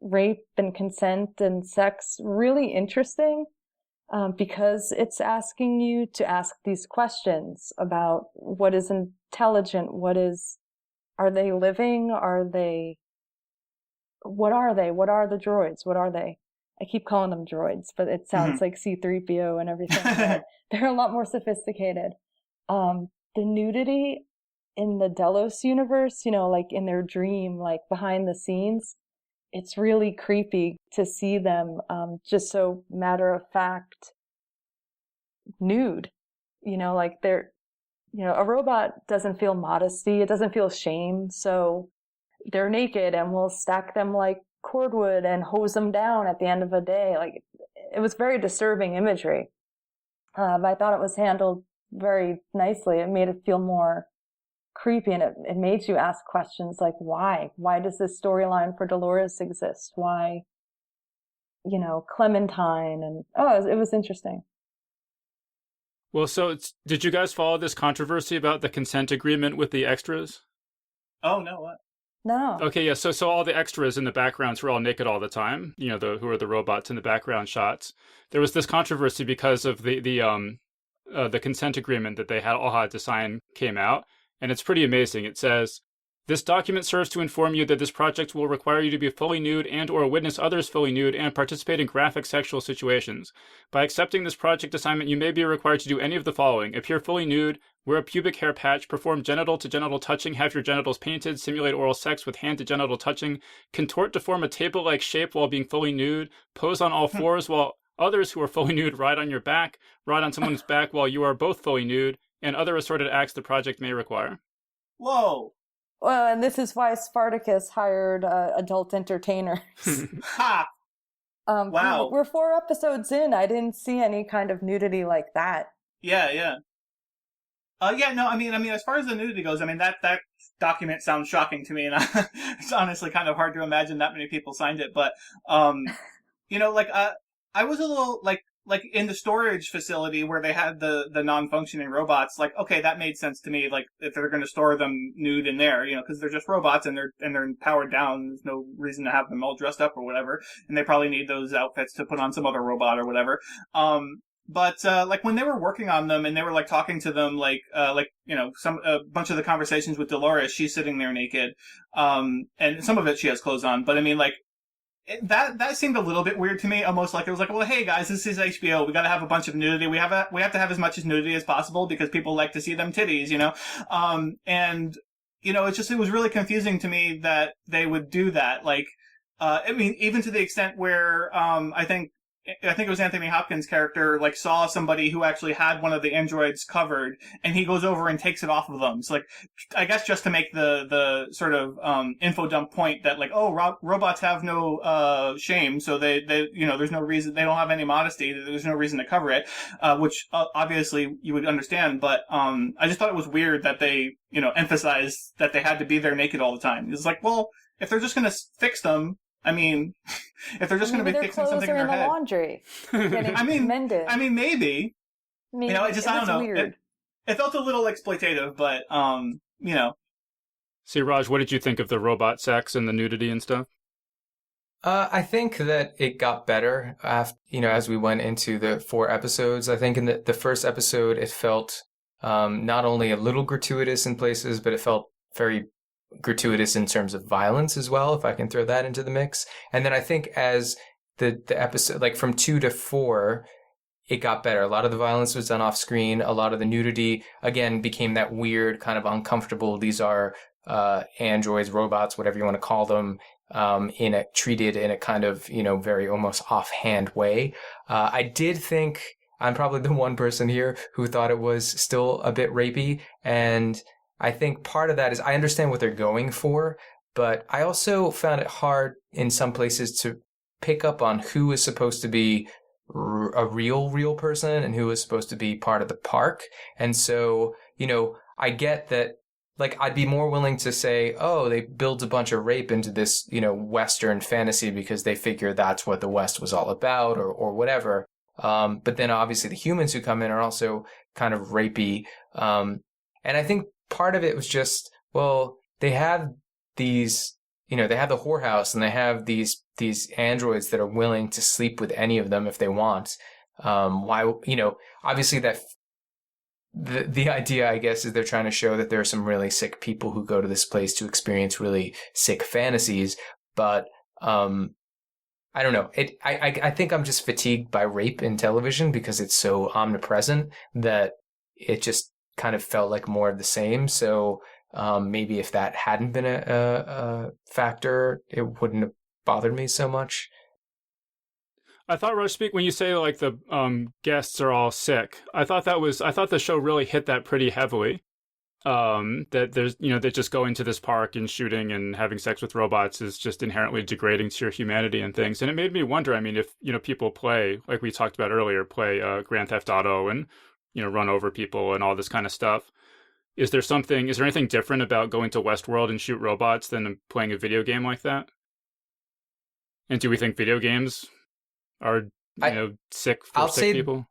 rape and consent and sex really interesting, because it's asking you to ask these questions about what is intelligent, are they living? What are they? What are the droids? What are they? I keep calling them droids, but it sounds like C-3PO and everything. But they're a lot more sophisticated. The nudity in the Delos universe, like in their dream, like behind the scenes, it's really creepy to see them just so matter of fact nude. Like they're, a robot doesn't feel modesty, it doesn't feel shame, so they're naked and we'll stack them like cordwood and hose them down at the end of a day. Like, it was very disturbing imagery. But I thought it was handled very nicely. It made it feel more creepy, and it made you ask questions like, why? Why does this storyline for Dolores exist? Why, Clementine? And it was interesting. Well, so did you guys follow this controversy about the consent agreement with the extras? Oh, no, what? No. Okay, yeah, so all the extras in the backgrounds were all naked all the time, who are the robots in the background shots. There was this controversy because of the consent agreement that they all had to sign came out, and it's pretty amazing. It says, this document serves to inform you that this project will require you to be fully nude and or witness others fully nude and participate in graphic sexual situations. By accepting this project assignment, you may be required to do any of the following: appear fully nude, wear a pubic hair patch, perform genital-to-genital touching, have your genitals painted, simulate oral sex with hand-to-genital touching, contort to form a table-like shape while being fully nude, pose on all fours while others who are fully nude ride on your back, ride on someone's back while you are both fully nude, and other assorted acts the project may require. Whoa! Well, and this is why Spartacus hired adult entertainers. Ha! Wow. We're 4 episodes in. I didn't see any kind of nudity like that. Yeah. No, I mean, as far as the nudity goes, that document sounds shocking to me, and it's honestly kind of hard to imagine that many people signed it. But, I was a little like in the storage facility where they had the non-functioning robots. Like, okay, that made sense to me. Like, if they're going to store them nude in there, because they're just robots and they're powered down. There's no reason to have them all dressed up or whatever, and they probably need those outfits to put on some other robot or whatever. But when they were working on them and they were like talking to them, a bunch of the conversations with Dolores, she's sitting there naked, and some of it she has clothes on. But that seemed a little bit weird to me. Almost like it was like, well, hey guys, this is HBO. We got to have a bunch of nudity. We have to have as much as nudity as possible because people like to see them titties, it was really confusing to me that they would do that. Even to the extent where I think I think it was Anthony Hopkins' character, like saw somebody who actually had one of the androids covered, and he goes over and takes it off of them. So like, I guess just to make the sort of info dump point that like, oh, robots have no shame, so they there's no reason, they don't have any modesty, there's no reason to cover it, which obviously you would understand. But I just thought it was weird that they emphasized that they had to be there naked all the time. It's like, well, if they're just going to fix them, I mean, if they're just going to be fixing something in their head, laundry, mended. I mean, maybe. It just, I don't know. Weird. It felt a little exploitative, but See, Raj, what did you think of the robot sex and the nudity and stuff? I think that it got better after, as we went into the 4 episodes. I think in the first episode, it felt not only a little gratuitous in places, but it felt very gratuitous in terms of violence as well, if I can throw that into the mix. And then I think as the episode, like from 2 to 4, it got better. A lot of the violence was done off screen. A lot of the nudity, again, became that weird kind of uncomfortable. These are androids, robots, whatever you want to call them, treated in a kind of, very almost offhand way. I did think I'm probably the one person here who thought it was still a bit rapey, and I think part of that is I understand what they're going for, but I also found it hard in some places to pick up on who is supposed to be a real person and who is supposed to be part of the park. And so, I get that, like, I'd be more willing to say, oh, they build a bunch of rape into this, Western fantasy because they figure that's what the West was all about, or whatever. But then obviously the humans who come in are also kind of rapey. And I think part of it was just, well, they have these, they have the whorehouse, and they have these androids that are willing to sleep with any of them if they want. Why, obviously that the idea, I guess, is they're trying to show that there are some really sick people who go to this place to experience really sick fantasies. But I don't know. I think I'm just fatigued by rape in television because it's so omnipresent that it just kind of felt like more of the same. So maybe if that hadn't been a factor, it wouldn't have bothered me so much. I thought, Rush, when you say like the guests are all sick, I thought the show really hit that pretty heavily. That there's, that just going to this park and shooting and having sex with robots is just inherently degrading to your humanity and things. And it made me wonder, I mean, if, people play, like we talked about earlier, play Grand Theft Auto and, run over people and all this kind of stuff. Is there anything different about going to Westworld and shoot robots than playing a video game like that? And do we think video games are, sick for sick people?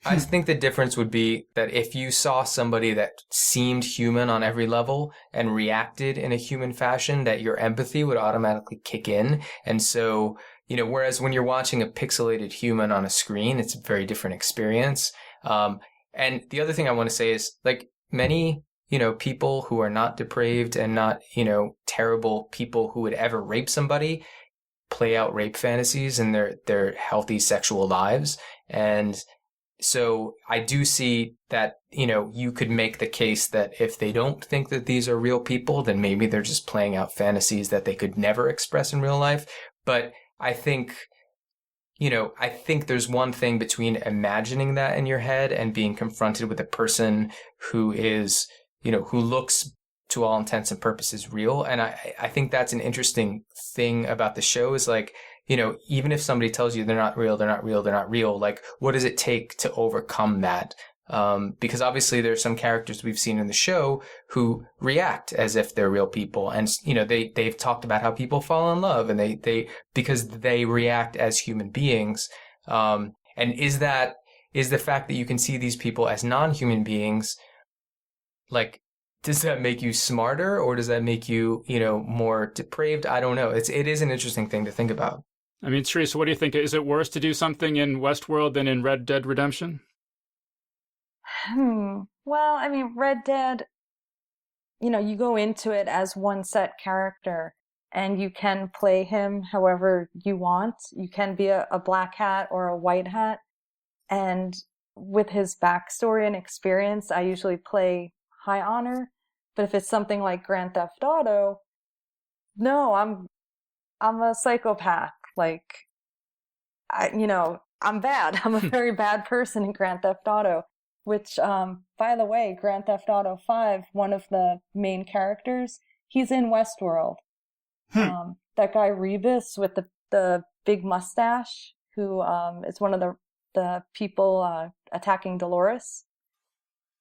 I think the difference would be that if you saw somebody that seemed human on every level and reacted in a human fashion, that your empathy would automatically kick in. And so, whereas when you're watching a pixelated human on a screen, it's a very different experience. And the other thing I want to say is, like, many, people who are not depraved and not, terrible people who would ever rape somebody play out rape fantasies in their healthy sexual lives. And so I do see that, you could make the case that if they don't think that these are real people, then maybe they're just playing out fantasies that they could never express in real life. But I think, there's one thing between imagining that in your head and being confronted with a person who is, who looks to all intents and purposes real. And I think that's an interesting thing about the show is like, even if somebody tells you they're not real, like, what does it take to overcome that? Because obviously there's some characters we've seen in the show who react as if they're real people. And, they've talked about how people fall in love and because they react as human beings. And is the fact that you can see these people as non-human beings, like, does that make you smarter or does that make you, more depraved? I don't know. It is an interesting thing to think about. I mean, Theresa, what do you think? Is it worse to do something in Westworld than in Red Dead Redemption? Well, I mean, Red Dead, you go into it as one set character and you can play him however you want. You can be a black hat or a white hat. And with his backstory and experience, I usually play high honor. But if it's something like Grand Theft Auto, no, I'm a psychopath. Like, I'm bad. I'm a very bad person in Grand Theft Auto, which, by the way, Grand Theft Auto 5, one of the main characters, he's in Westworld. That guy Rebus with the big mustache, who is one of the people attacking Dolores.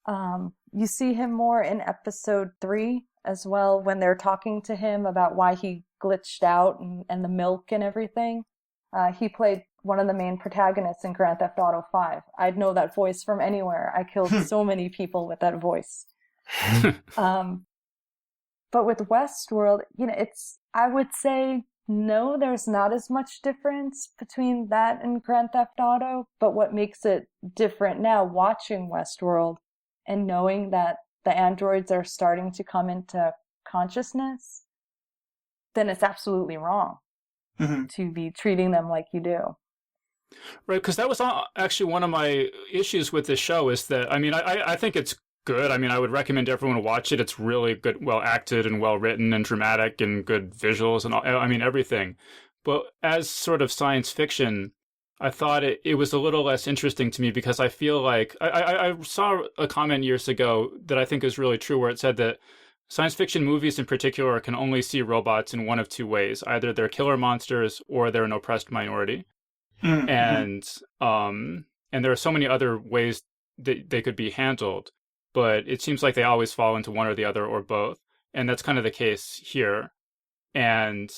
You see him more in episode 3 as well, when they're talking to him about why he glitched out and the milk and everything. He played one of the main protagonists in Grand Theft Auto 5. I'd know that voice from anywhere. I killed so many people with that voice. But with Westworld, I would say, no, there's not as much difference between that and Grand Theft Auto. But what makes it different now, watching Westworld and knowing that the androids are starting to come into consciousness, then it's absolutely wrong to be treating them like you do. Right, because that was actually one of my issues with this show, is that, I think it's good. I would recommend everyone watch it. It's really good, well acted and well written and dramatic and good visuals and all, everything. But as sort of science fiction, I thought it was a little less interesting to me, because I feel like I saw a comment years ago that I think is really true, where it said that science fiction movies in particular can only see robots in one of two ways. Either they're killer monsters or they're an oppressed minority. And there are so many other ways that they could be handled, but it seems like they always fall into one or the other or both. And that's kind of the case here. And,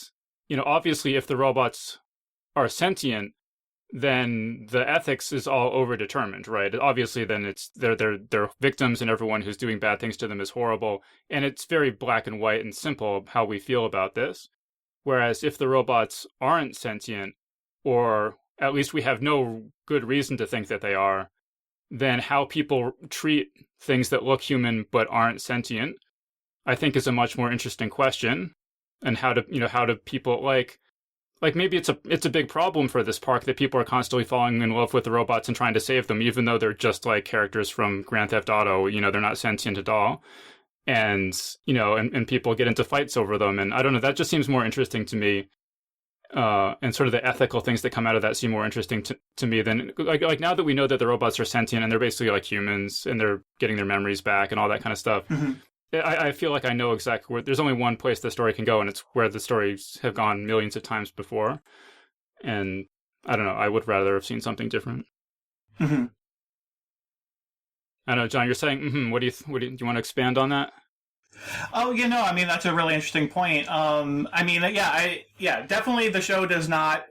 obviously if the robots are sentient, then the ethics is all overdetermined, right? Obviously, then it's they're victims, and everyone who's doing bad things to them is horrible. And it's very black and white and simple how we feel about this. Whereas if the robots aren't sentient, or at least we have no good reason to think that they are, then how people treat things that look human but aren't sentient, I think, is a much more interesting question. And how do people like maybe it's a big problem for this park that people are constantly falling in love with the robots and trying to save them, even though they're just like characters from Grand Theft Auto. They're not sentient at all. And, and people get into fights over them. And I don't know, that just seems more interesting to me. And sort of the ethical things that come out of that seem more interesting to me than like now that we know that the robots are sentient and they're basically like humans and they're getting their memories back and all that kind of stuff. I feel like I know exactly where. There's only one place the story can go, and it's where the stories have gone millions of times before. And I don't know, I would rather have seen something different. I don't know, John, you're saying, What do you want to expand on that? Oh, that's a really interesting point. Definitely the show does not,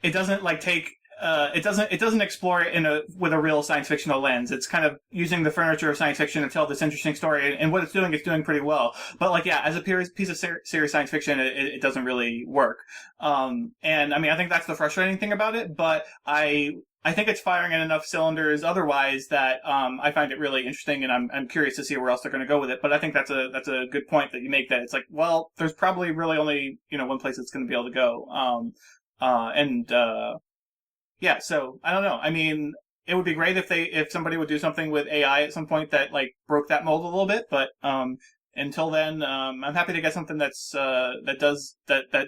it doesn't take, it doesn't explore it with a real science fictional lens. It's kind of using the furniture of science fiction to tell this interesting story, and what it's doing pretty well. But as a piece of serious science fiction, it doesn't really work. I think that's the frustrating thing about it, but I think it's firing in enough cylinders otherwise that I find it really interesting, and I'm curious to see where else they're going to go with it. But I think that's a good point that you make, that it's like, well, there's probably really only one place it's going to be able to go. So I don't know. It would be great if somebody would do something with AI at some point that broke that mold a little bit. But until then, I'm happy to get something that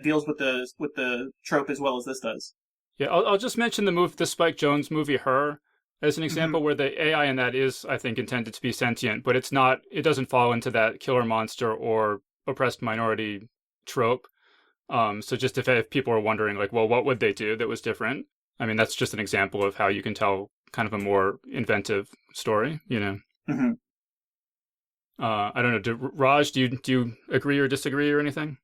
deals with the trope as well as this does. Yeah, I'll just mention the Spike Jonze movie, Her, as an example where the AI in that is, I think, intended to be sentient, but it doesn't fall into that killer monster or oppressed minority trope. So just if people are wondering, what would they do that was different? That's just an example of how you can tell kind of a more inventive story, I don't know. Raj, do you agree or disagree or anything?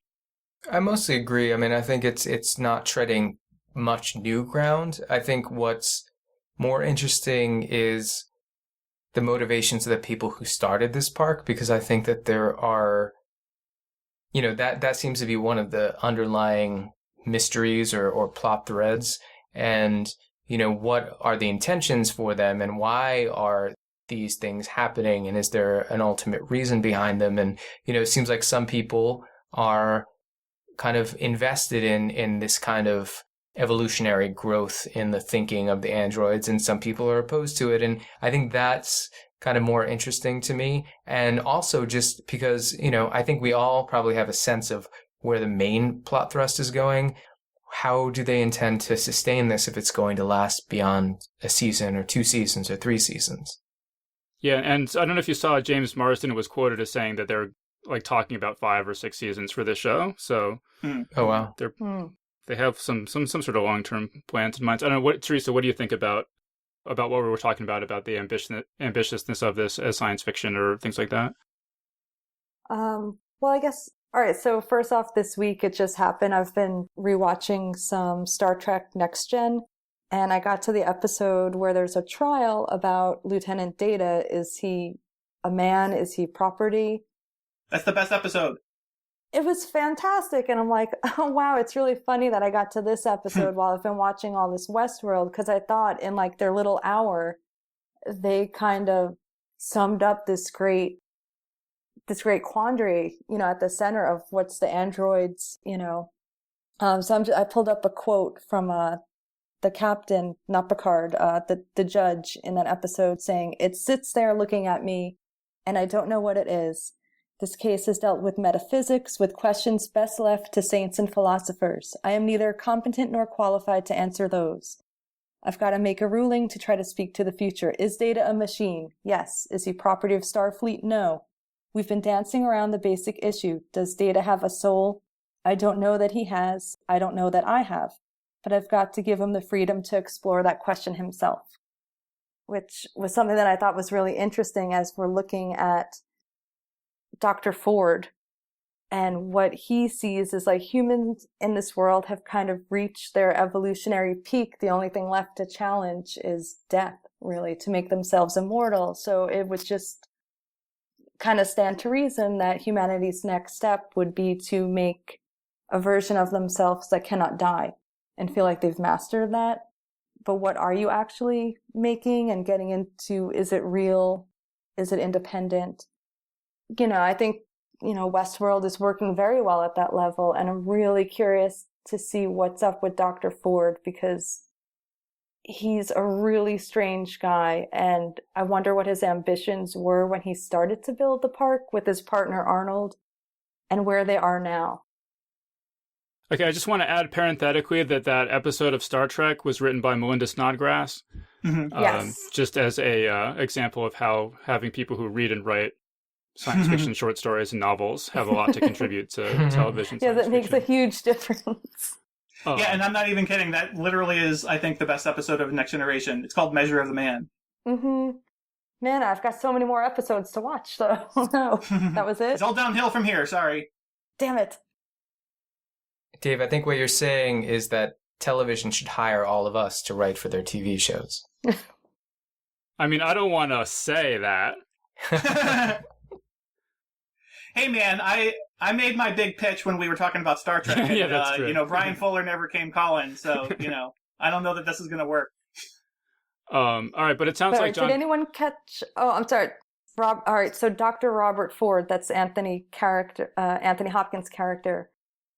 I mostly agree. I think it's not treading much new ground. I think what's more interesting is the motivations of the people who started this park, because I think that there are, that seems to be one of the underlying mysteries or plot threads. And, what are the intentions for them, and why are these things happening, and is there an ultimate reason behind them? And, it seems like some people are kind of invested in this kind of evolutionary growth in the thinking of the androids, and some people are opposed to it. And I think that's kind of more interesting to me. And also just because, I think we all probably have a sense of where the main plot thrust is going. how do they intend to sustain this if it's going to last beyond a season or 2 seasons or 3 seasons? Yeah, and I don't know if you saw James Marsden was quoted as saying that they're like talking about 5 or 6 seasons for this show. So Oh wow. they have some sort of long-term plans in mind. I don't know, what, Theresa, what do you think about what we were talking about the ambitiousness of this as science fiction or things like that? Well, I guess, all right, so first off, this week it just happened. I've been rewatching some Star Trek Next Gen, and I got to the episode where there's a trial about Lieutenant Data. Is he a man? Is he property? That's the best episode. It was fantastic. And I'm like, oh, wow, it's really funny that I got to this episode while I've been watching all this Westworld, because I thought in like their little hour, they kind of summed up this great quandary, at the center of what's the androids, So I pulled up a quote from the captain, not Picard, the judge in that episode saying, "It sits there looking at me, and I don't know what it is. This case has dealt with metaphysics, with questions best left to saints and philosophers. I am neither competent nor qualified to answer those. I've got to make a ruling to try to speak to the future. Is Data a machine? Yes. Is he property of Starfleet? No. We've been dancing around the basic issue. Does Data have a soul? I don't know that he has. I don't know that I have. But I've got to give him the freedom to explore that question himself." Which was something that I thought was really interesting as we're looking at Dr. Ford, and what he sees is like humans in this world have kind of reached their evolutionary peak. The only thing left to challenge is death, really, to make themselves immortal. So it would just kind of stand to reason that humanity's next step would be to make a version of themselves that cannot die and feel like they've mastered that. But what are you actually making and getting into? Is it real? Is it independent? I think, Westworld is working very well at that level. And I'm really curious to see what's up with Dr. Ford, because he's a really strange guy. And I wonder what his ambitions were when he started to build the park with his partner Arnold, and where they are now. Okay, I just want to add parenthetically that episode of Star Trek was written by Melinda Snodgrass. Yes. Just as a example of how having people who read and write science fiction short stories and novels have a lot to contribute to television. Yeah, that makes a huge difference. Yeah, and I'm not even kidding. That literally is, I think, the best episode of Next Generation. It's called Measure of the Man. Mm-hmm. Man, I've got so many more episodes to watch, though. No, that was it? It's all downhill from here, sorry. Damn it. Dave, I think what you're saying is that television should hire all of us to write for their TV shows. I mean, I don't want to say that. Hey, man, I made my big pitch when we were talking about Star Trek. And, yeah, that's true. Brian Fuller never came calling, so, I don't know that this is going to work. All right, but it sounds like John... Did anyone catch... Oh, I'm sorry. All right, so Dr. Robert Ford, that's Anthony Hopkins' character.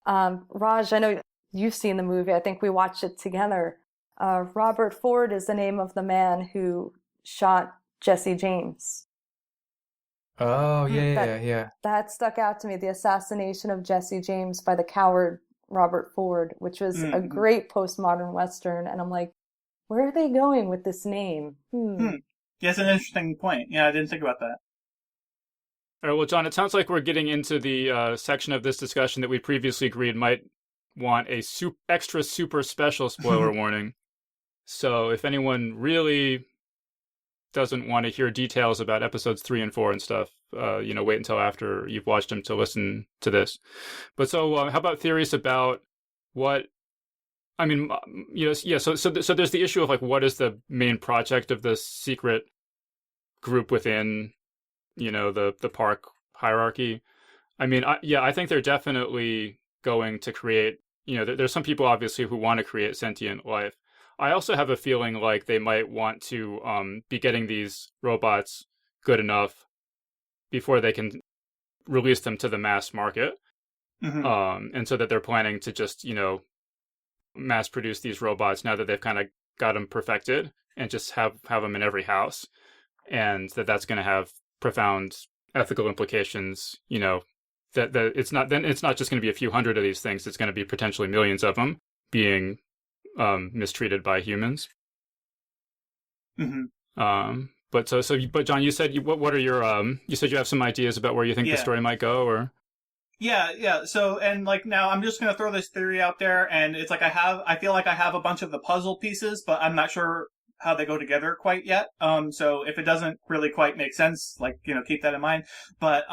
Raj, I know you've seen the movie. I think we watched it together. Robert Ford is the name of the man who shot Jesse James. Oh, yeah. That stuck out to me, the assassination of Jesse James by the coward Robert Ford, which was a great postmodern Western. And I'm like, where are they going with this name? Yeah, it's an interesting point. Yeah, I didn't think about that. All right, well, John, it sounds like we're getting into the section of this discussion that we previously agreed might want a extra super special spoiler warning. So if anyone really doesn't want to hear details about episodes 3 and 4 and stuff, wait until after you've watched them to listen to this. But so how about theories about what... I mean, so there's the issue of like, what is the main project of this secret group within, the park hierarchy? I mean, I think they're definitely going to create, there's some people obviously who want to create sentient life. I also have a feeling like they might want to be getting these robots good enough before they can release them to the mass market. And so that they're planning to just, mass produce these robots now that they've kind of got them perfected, and just have them in every house. And that's going to have profound ethical implications, that it's not just going to be a few hundred of these things. It's going to be potentially millions of them. being mistreated by humans. But John, you said what are your you said you have some ideas about where you think the story might go, or Yeah. So, and like now I'm just going to throw this theory out there, and it's like I feel like I have a bunch of the puzzle pieces, but I'm not sure how they go together quite yet. So if it doesn't really quite make sense, like, keep that in mind. But,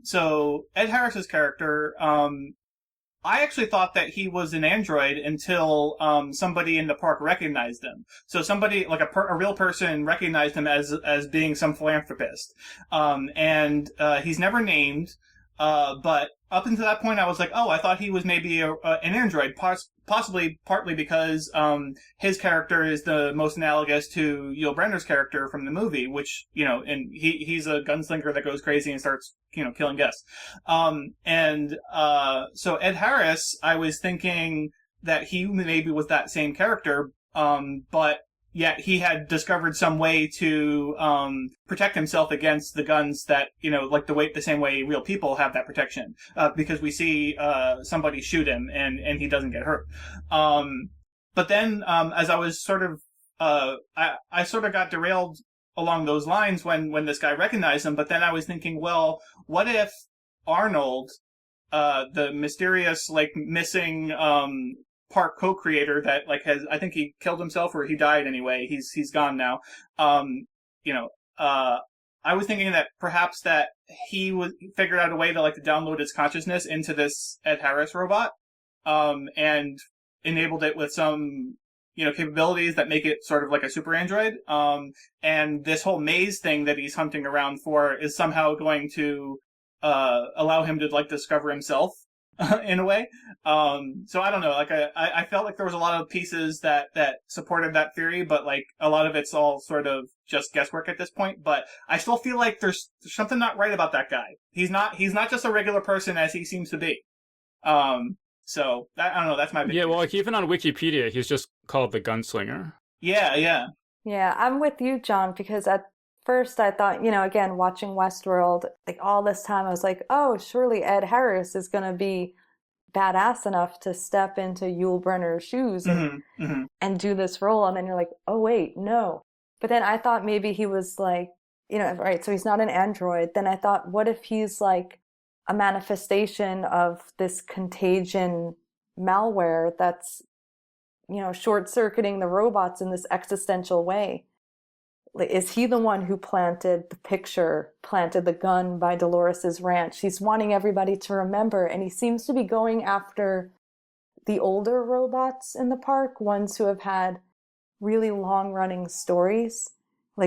so Ed Harris's character, I actually thought that he was an android until somebody in the park recognized him. So somebody, like a real person, recognized him as being some philanthropist. And he's never named. But up until that point, I was like, oh, I thought he was maybe an android, possibly partly because his character is the most analogous to Yul Brynner's character from the movie, which, and he's a gunslinger that goes crazy and starts, killing guests. So Ed Harris, I was thinking that he maybe was that same character, but yet he had discovered some way to protect himself against the guns that, like the same way real people have that protection. Because we see somebody shoot him and he doesn't get hurt. But then as I was sort of, I sort of got derailed along those lines when this guy recognized him. But then I was thinking, well, what if Arnold, the mysterious, like, missing park co-creator that I think he killed himself, or he died anyway. He's gone now. I was thinking that perhaps that he figured out a way to download his consciousness into this Ed Harris robot, and enabled it with some, capabilities that make it sort of like a super android. And this whole maze thing that he's hunting around for is somehow going to, allow him to discover himself. In a way. So I don't know, I felt like there was a lot of pieces that supported that theory, but a lot of it's all sort of just guesswork at this point. But I still feel like there's something not right about that guy. He's not just a regular person as he seems to be. So I don't know, that's my big well, even on Wikipedia, he's just called the Gunslinger. Yeah. Yeah, I'm with you, John, because at first I thought, again, watching Westworld, all this time I was like, oh, surely Ed Harris is going to be badass enough to step into Yul Brynner's shoes and do this role. And then you're like, oh, wait, no. But then I thought maybe he was right, so he's not an android. Then I thought, what if he's a manifestation of this contagion malware that's, short-circuiting the robots in this existential way? Is he the one who planted the gun by Dolores's ranch? He's wanting everybody to remember, and he seems to be going after the older robots in the park, ones who have had really long-running stories,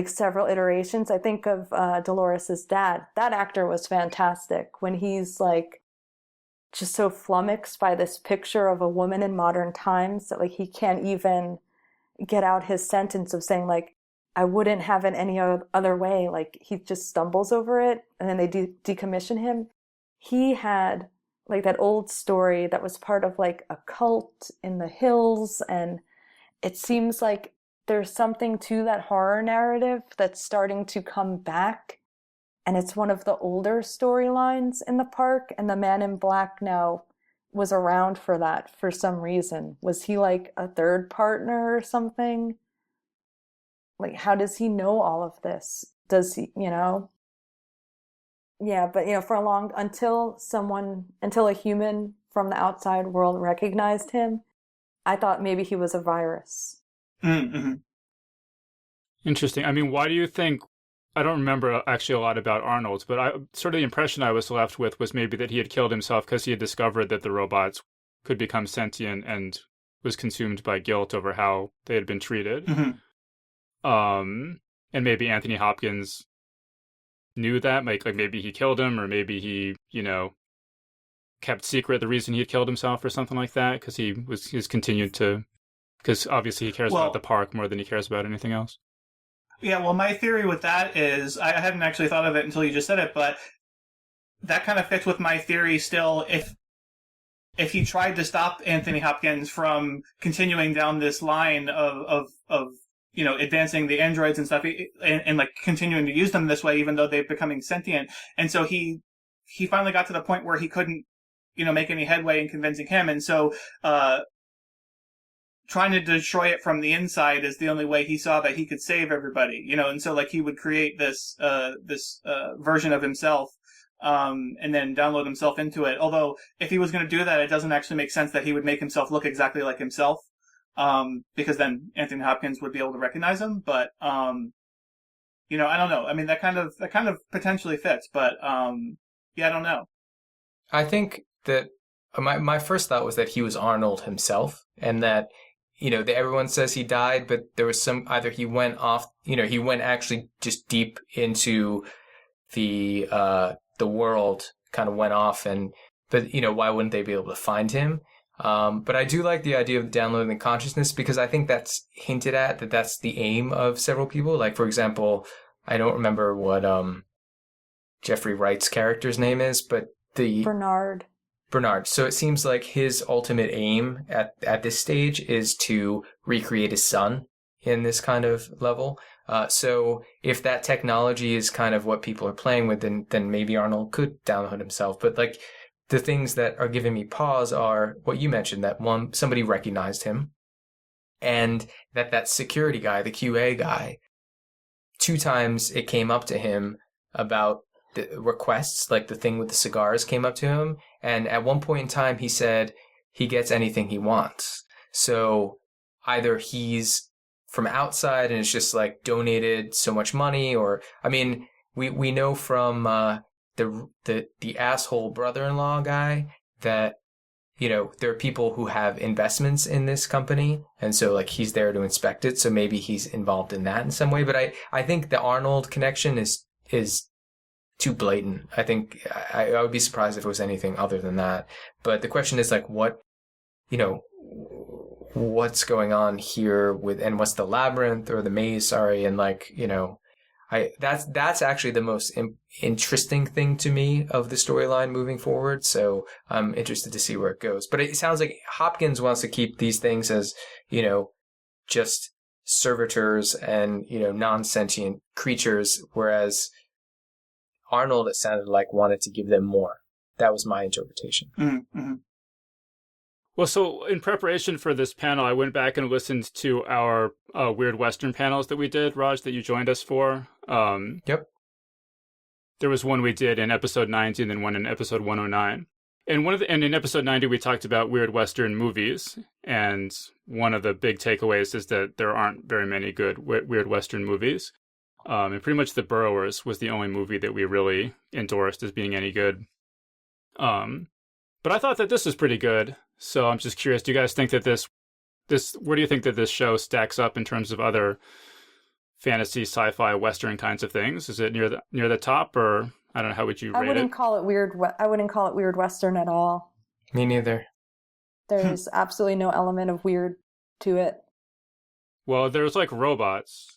several iterations. I think of Dolores's dad. That actor was fantastic when he's just so flummoxed by this picture of a woman in modern times that he can't even get out his sentence of saying I wouldn't have it any other way. He just stumbles over it, and then they decommission him. He had that old story that was part of a cult in the hills, and it seems like there's something to that horror narrative that's starting to come back, and it's one of the older storylines in the park, and the Man in Black now was around for that for some reason. Was he a third partner or something? How does he know all of this? Does he, Yeah, but, for until a human from the outside world recognized him, I thought maybe he was a virus. Mm-hmm. Interesting. I mean, why do you think, I don't remember actually a lot about Arnold, but sort of the impression I was left with was maybe that he had killed himself because he had discovered that the robots could become sentient and was consumed by guilt over how they had been treated. Mm-hmm. And maybe Anthony Hopkins knew that, maybe he killed him, or maybe he, kept secret the reason he had killed himself or something like that, because he's continued to, because obviously he cares about the park more than he cares about anything else. Yeah, well, my theory with that is, I hadn't actually thought of it until you just said it, but that kind of fits with my theory still. If he tried to stop Anthony Hopkins from continuing down this line of advancing the androids and stuff, and continuing to use them this way, even though they're becoming sentient. And so he finally got to the point where he couldn't, make any headway in convincing him. And so, trying to destroy it from the inside is the only way he saw that he could save everybody, and so like he would create this version of himself, and then download himself into it. Although if he was going to do that, it doesn't actually make sense that he would make himself look exactly like himself, because then Anthony Hopkins would be able to recognize him. But I don't know. I mean, that kind of potentially fits, but yeah, I don't know. I think that my first thought was that he was Arnold himself, and that everyone says he died, but there was either he went off, he went actually just deep into the world, kind of went off, but why wouldn't they be able to find him? But I do like the idea of downloading the consciousness, because I think that's hinted at, that's the aim of several people. Like, for example, I don't remember what Jeffrey Wright's character's name is, but Bernard. So it seems like his ultimate aim at this stage is to recreate his son in this kind of level. So if that technology is kind of what people are playing with, then maybe Arnold could download himself. But like the things that are giving me pause are what you mentioned, that somebody recognized him, and that security guy, the QA guy, 2 times it came up to him about the requests, like the thing with the cigars came up to him, and at one point in time he said he gets anything he wants. So either he's from outside and it's just like donated so much money, or I mean, we know from the asshole brother-in-law guy that there are people who have investments in this company, and so like he's there to inspect it, so maybe he's involved in that in some way. But I think the Arnold connection is too blatant. I think I would be surprised if it was anything other than that. But the question is like, what's going on here and what's the labyrinth or the maze? Sorry, and like that's actually the most interesting thing to me of the storyline moving forward. So I'm interested to see where it goes. But it sounds like Hopkins wants to keep these things as just servitors and non-sentient creatures, whereas Arnold, it sounded like, wanted to give them more. That was my interpretation. Mm-hmm. Well, so in preparation for this panel, I went back and listened to our Weird Western panels that we did, Raj, that you joined us for. Yep. There was one we did in episode 90 and then one in episode 109. And in episode 90, we talked about Weird Western movies. And one of the big takeaways is that there aren't very many good Weird Western movies. And pretty much The Burrowers was the only movie that we really endorsed as being any good. But I thought that this was pretty good. So I'm just curious, do you guys think that where do you think that this show stacks up in terms of other fantasy, sci-fi, Western kinds of things? Is it near the top, or I don't know, how would you rate it? I wouldn't call it Weird Western at all. Me neither. There's absolutely no element of weird to it. Well, there's like robots.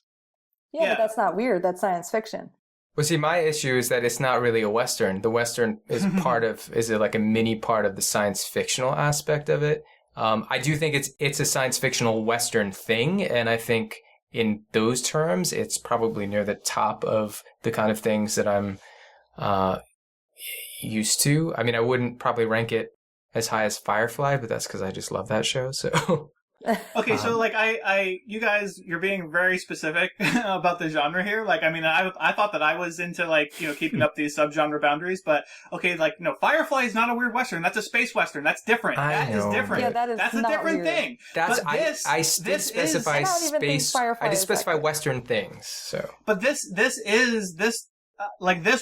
Yeah, but that's not weird. That's science fiction. Well, see, my issue is that it's not really a Western. The Western is is it like a mini part of the science fictional aspect of it? I do think it's a science fictional Western thing, and I think in those terms, it's probably near the top of the kind of things that I'm used to. I mean, I wouldn't probably rank it as high as Firefly, but that's because I just love that show, so... Okay, so like you guys, you're being very specific about the genre here. Like, I mean, I thought that I was into like keeping up these subgenre boundaries, but okay, like no, Firefly is not a weird Western. That's a space Western. That's different. That is different. Yeah, that's a different weird. thing. That's but I did specify space. I did specify Western things. So, but this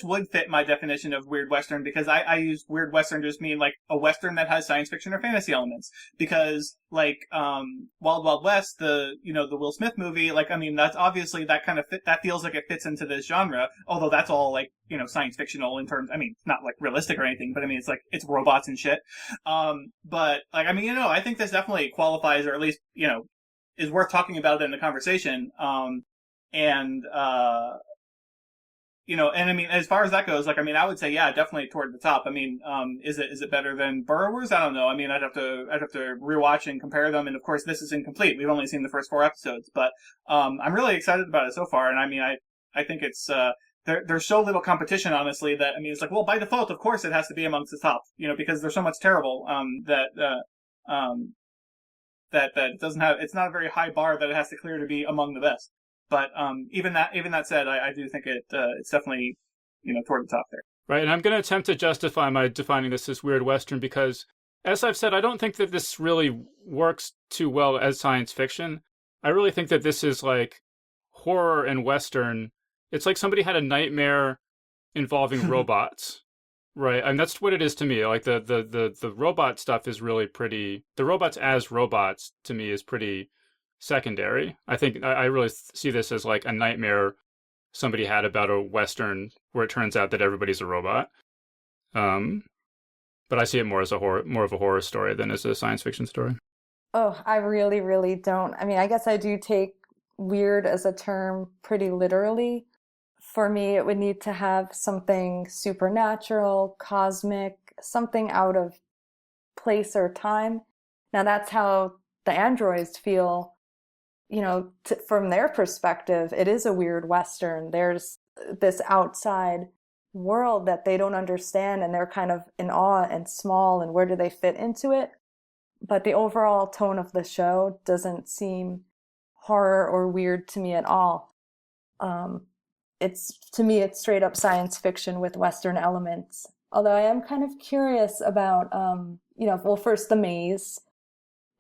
would fit my definition of weird Western, because I use weird Western to just mean like a Western that has science fiction or fantasy elements. Because like Wild Wild West, the Will Smith movie, like I mean that's obviously that kind of that feels like it fits into this genre. Although that's all like science fictional in terms. I mean, not like realistic or anything, but I mean it's like it's robots and shit. But like I mean I think this definitely qualifies, or at least is worth talking about in the conversation. And I mean, as far as that goes, like, I mean, I would say, yeah, definitely toward the top. I mean, is it better than Burrowers? I don't know. I mean, I'd have to rewatch and compare them. And of course, this is incomplete. We've only seen the first 4 episodes, but, I'm really excited about it so far. And I mean, I think it's, there's so little competition, honestly, that, I mean, it's like, well, by default, of course, it has to be amongst the top, because there's so much terrible, that it doesn't have, it's not a very high bar that it has to clear to be among the best. But even that said, I do think it's definitely, toward the top there. Right, and I'm going to attempt to justify my defining this as weird Western because, as I've said, I don't think that this really works too well as science fiction. I really think that this is like horror and Western. It's like somebody had a nightmare involving robots, right? And that's what it is to me. Like the robot stuff is really pretty. The robots as robots to me is pretty secondary. I think I really see this as like a nightmare somebody had about a Western where it turns out that everybody's a robot. But I see it more as more of a horror story than as a science fiction story. Oh, I really, really don't. I mean, I guess I do take weird as a term pretty literally. For me, it would need to have something supernatural, cosmic, something out of place or time. Now, that's how the androids feel. From their perspective, it is a weird Western. There's this outside world that they don't understand, and they're kind of in awe and small, and where do they fit into it? But the overall tone of the show doesn't seem horror or weird to me at all. To me, it's straight up science fiction with Western elements. Although I am kind of curious about, first the maze.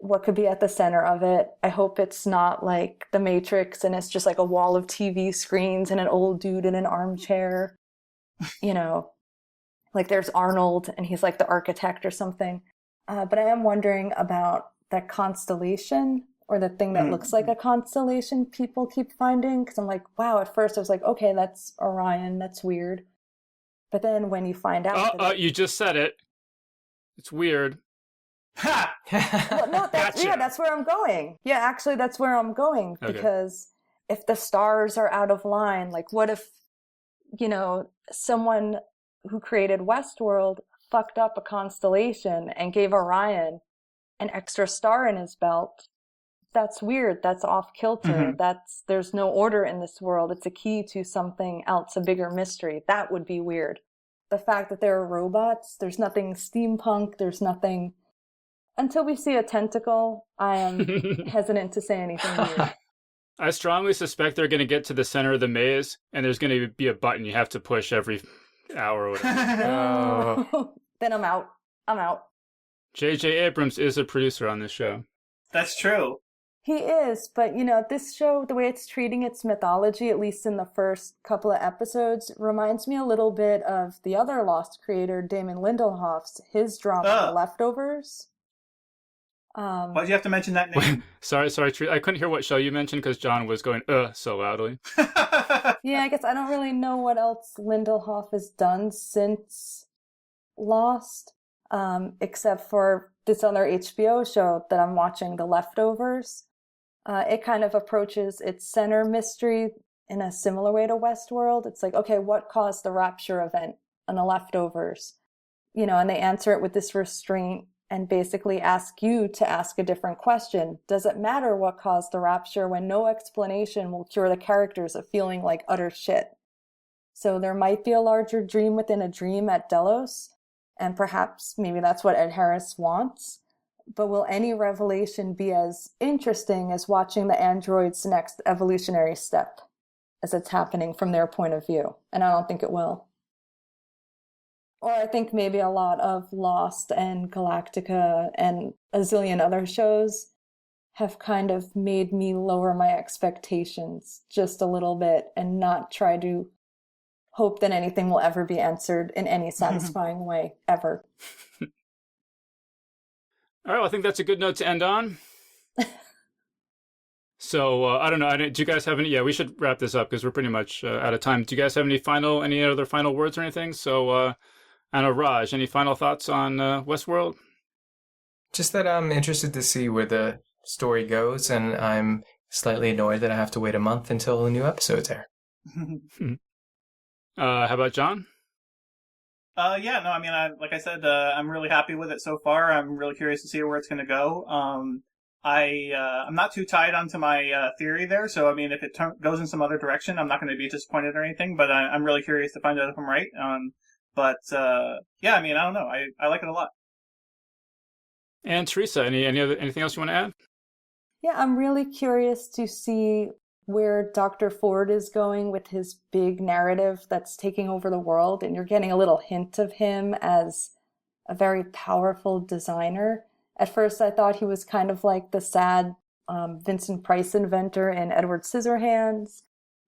What could be at the center of it? I hope it's not like The Matrix and it's just like a wall of TV screens and an old dude in an armchair. Like there's Arnold and he's like the architect or something. But I am wondering about that constellation or the thing that looks like a constellation people keep finding. Because I'm like, wow, at first I was like, okay, that's Orion. That's weird. But then when you find out... you just said it. It's weird. Ha! Well, no, Gotcha. that's where I'm going. Yeah, actually, that's where I'm going. Okay. Because if the stars are out of line, like what if, someone who created Westworld fucked up a constellation and gave Orion an extra star in his belt? That's weird. That's off kilter. Mm-hmm. There's no order in this world. It's a key to something else, a bigger mystery. That would be weird. The fact that there are robots, there's nothing steampunk, there's nothing... Until we see a tentacle, I am hesitant to say anything weird. I strongly suspect they're going to get to the center of the maze, and there's going to be a button you have to push every hour or whatever. Then I'm out. J.J. Abrams is a producer on this show. That's true. He is, but this show, the way it's treating its mythology, at least in the first couple of episodes, reminds me a little bit of the other Lost creator, Damon Lindelof's, his drama, The Leftovers. Why'd you have to mention that name? Sorry, I couldn't hear what show you mentioned because John was going, so loudly. Yeah, I guess I don't really know what else Lindelof has done since Lost, except for this other HBO show that I'm watching, The Leftovers. It kind of approaches its center mystery in a similar way to Westworld. It's like, okay, what caused the rapture event on The Leftovers? And they answer it with this restraint and basically ask you to ask a different question. Does it matter what caused the rapture when no explanation will cure the characters of feeling like utter shit? So there might be a larger dream within a dream at Delos, and perhaps maybe that's what Ed Harris wants. But will any revelation be as interesting as watching the android's next evolutionary step as it's happening from their point of view? And I don't think it will. Or I think maybe a lot of Lost and Galactica and a zillion other shows have kind of made me lower my expectations just a little bit and not try to hope that anything will ever be answered in any satisfying way, ever. All right, well, I think that's a good note to end on. So, I don't know. Do you guys have any... Yeah, we should wrap this up because we're pretty much out of time. Do you guys have any other final words or anything? So, I know, Raj, any final thoughts on Westworld? Just that I'm interested to see where the story goes, and I'm slightly annoyed that I have to wait a month until a new episode's air. How about John? Yeah, no, I mean, like I said, I'm really happy with it so far. I'm really curious to see where it's going to go. I'm not too tied onto my theory there, so I mean, if it goes in some other direction, I'm not going to be disappointed or anything, but I'm really curious to find out if I'm right. But yeah, I mean, I don't know. I like it a lot. And Theresa, anything else you want to add? Yeah, I'm really curious to see where Dr. Ford is going with his big narrative that's taking over the world. And you're getting a little hint of him as a very powerful designer. At first, I thought he was kind of like the sad Vincent Price inventor in Edward Scissorhands.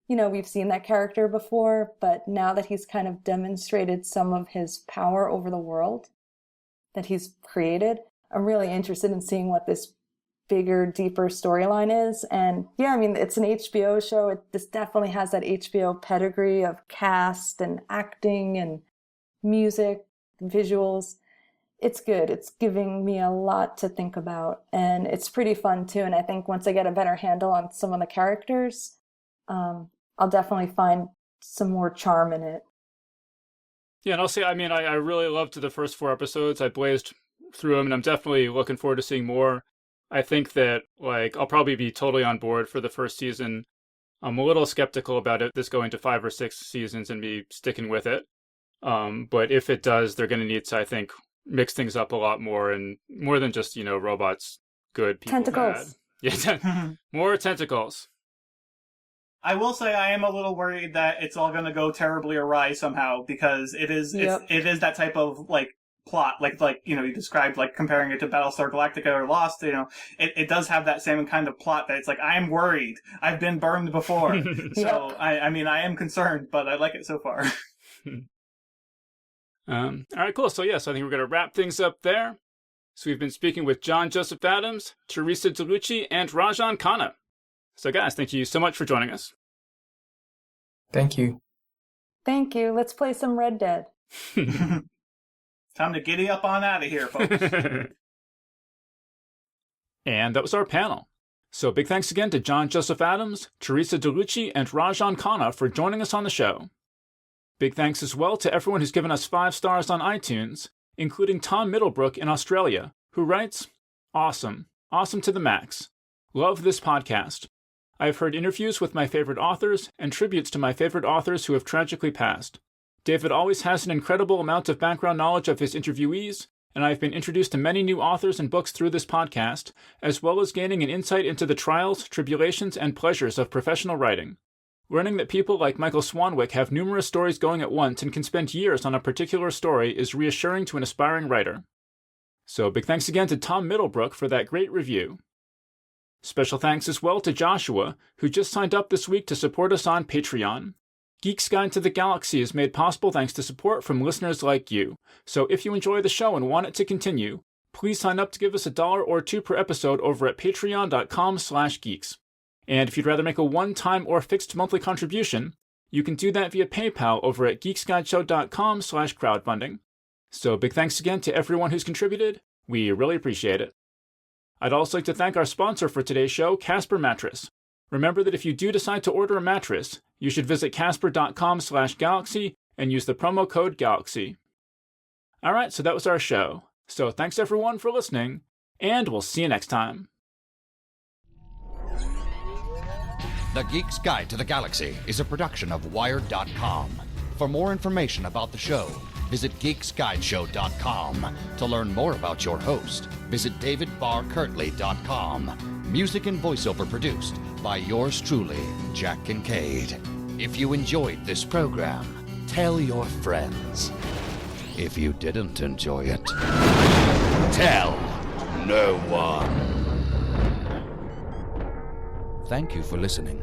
You know, we've seen that character before, but now that he's kind of demonstrated some of his power over the world that he's created, I'm really interested in seeing what this bigger, deeper storyline is. And yeah, I mean, it's an HBO show. This definitely has that HBO pedigree of cast and acting and music, visuals. It's good. It's giving me a lot to think about, and it's pretty fun too. And I think once I get a better handle on some of the characters, I'll definitely find some more charm in it. Yeah, and I'll say, I mean, I really loved the first 4 episodes. I blazed through them, and I'm definitely looking forward to seeing more. I think that, like, I'll probably be totally on board for the first season. I'm a little skeptical about this going to 5 or 6 seasons and me sticking with it. But if it does, they're going to need to, I think, mix things up a lot more, and more than just, you know, robots, good, people Tentacles. bad. Yeah, more tentacles. I will say I am a little worried that it's all going to go terribly awry somehow, because it is that type of like plot, like you know, you described, like comparing it to Battlestar Galactica or Lost. You know, it does have that same kind of plot that it's like, I am worried. I've been burned before, so I mean I am concerned, but I like it so far. All right, cool. So yes, I think we're going to wrap things up there. So we've been speaking with John Joseph Adams, Theresa DeLucci, and Rajan Khanna. So guys, thank you so much for joining us. Thank you. Thank you. Let's play some Red Dead. Time to giddy up on out of here, folks. And that was our panel. So big thanks again to John Joseph Adams, Theresa DeLucci, and Rajan Khanna for joining us on the show. Big thanks as well to everyone who's given us 5 stars on iTunes, including Tom Middlebrook in Australia, who writes, "Awesome. Awesome to the max. Love this podcast. I've heard interviews with my favorite authors and tributes to my favorite authors who have tragically passed. David always has an incredible amount of background knowledge of his interviewees, and I've been introduced to many new authors and books through this podcast, as well as gaining an insight into the trials, tribulations, and pleasures of professional writing. Learning that people like Michael Swanwick have numerous stories going at once and can spend years on a particular story is reassuring to an aspiring writer." So big thanks again to Tom Middlebrook for that great review. Special thanks as well to Joshua, who just signed up this week to support us on Patreon. Geek's Guide to the Galaxy is made possible thanks to support from listeners like you. So if you enjoy the show and want it to continue, please sign up to give us $1 or $2 per episode over at patreon.com/geeks. And if you'd rather make a one-time or fixed monthly contribution, you can do that via PayPal over at geeksguideshow.com/crowdfunding. So big thanks again to everyone who's contributed. We really appreciate it. I'd also like to thank our sponsor for today's show, Casper Mattress. Remember that if you do decide to order a mattress, you should visit casper.com/galaxy and use the promo code GALAXY. Alright, so that was our show. So thanks everyone for listening, and we'll see you next time. The Geek's Guide to the Galaxy is a production of Wired.com. For more information about the show, visit geeksguideshow.com. To learn more about your host, visit davidbarrkirtley.com. Music and voiceover produced by yours truly, Jack Kincaid. If you enjoyed this program, tell your friends. If you didn't enjoy it, tell no one. Thank you for listening.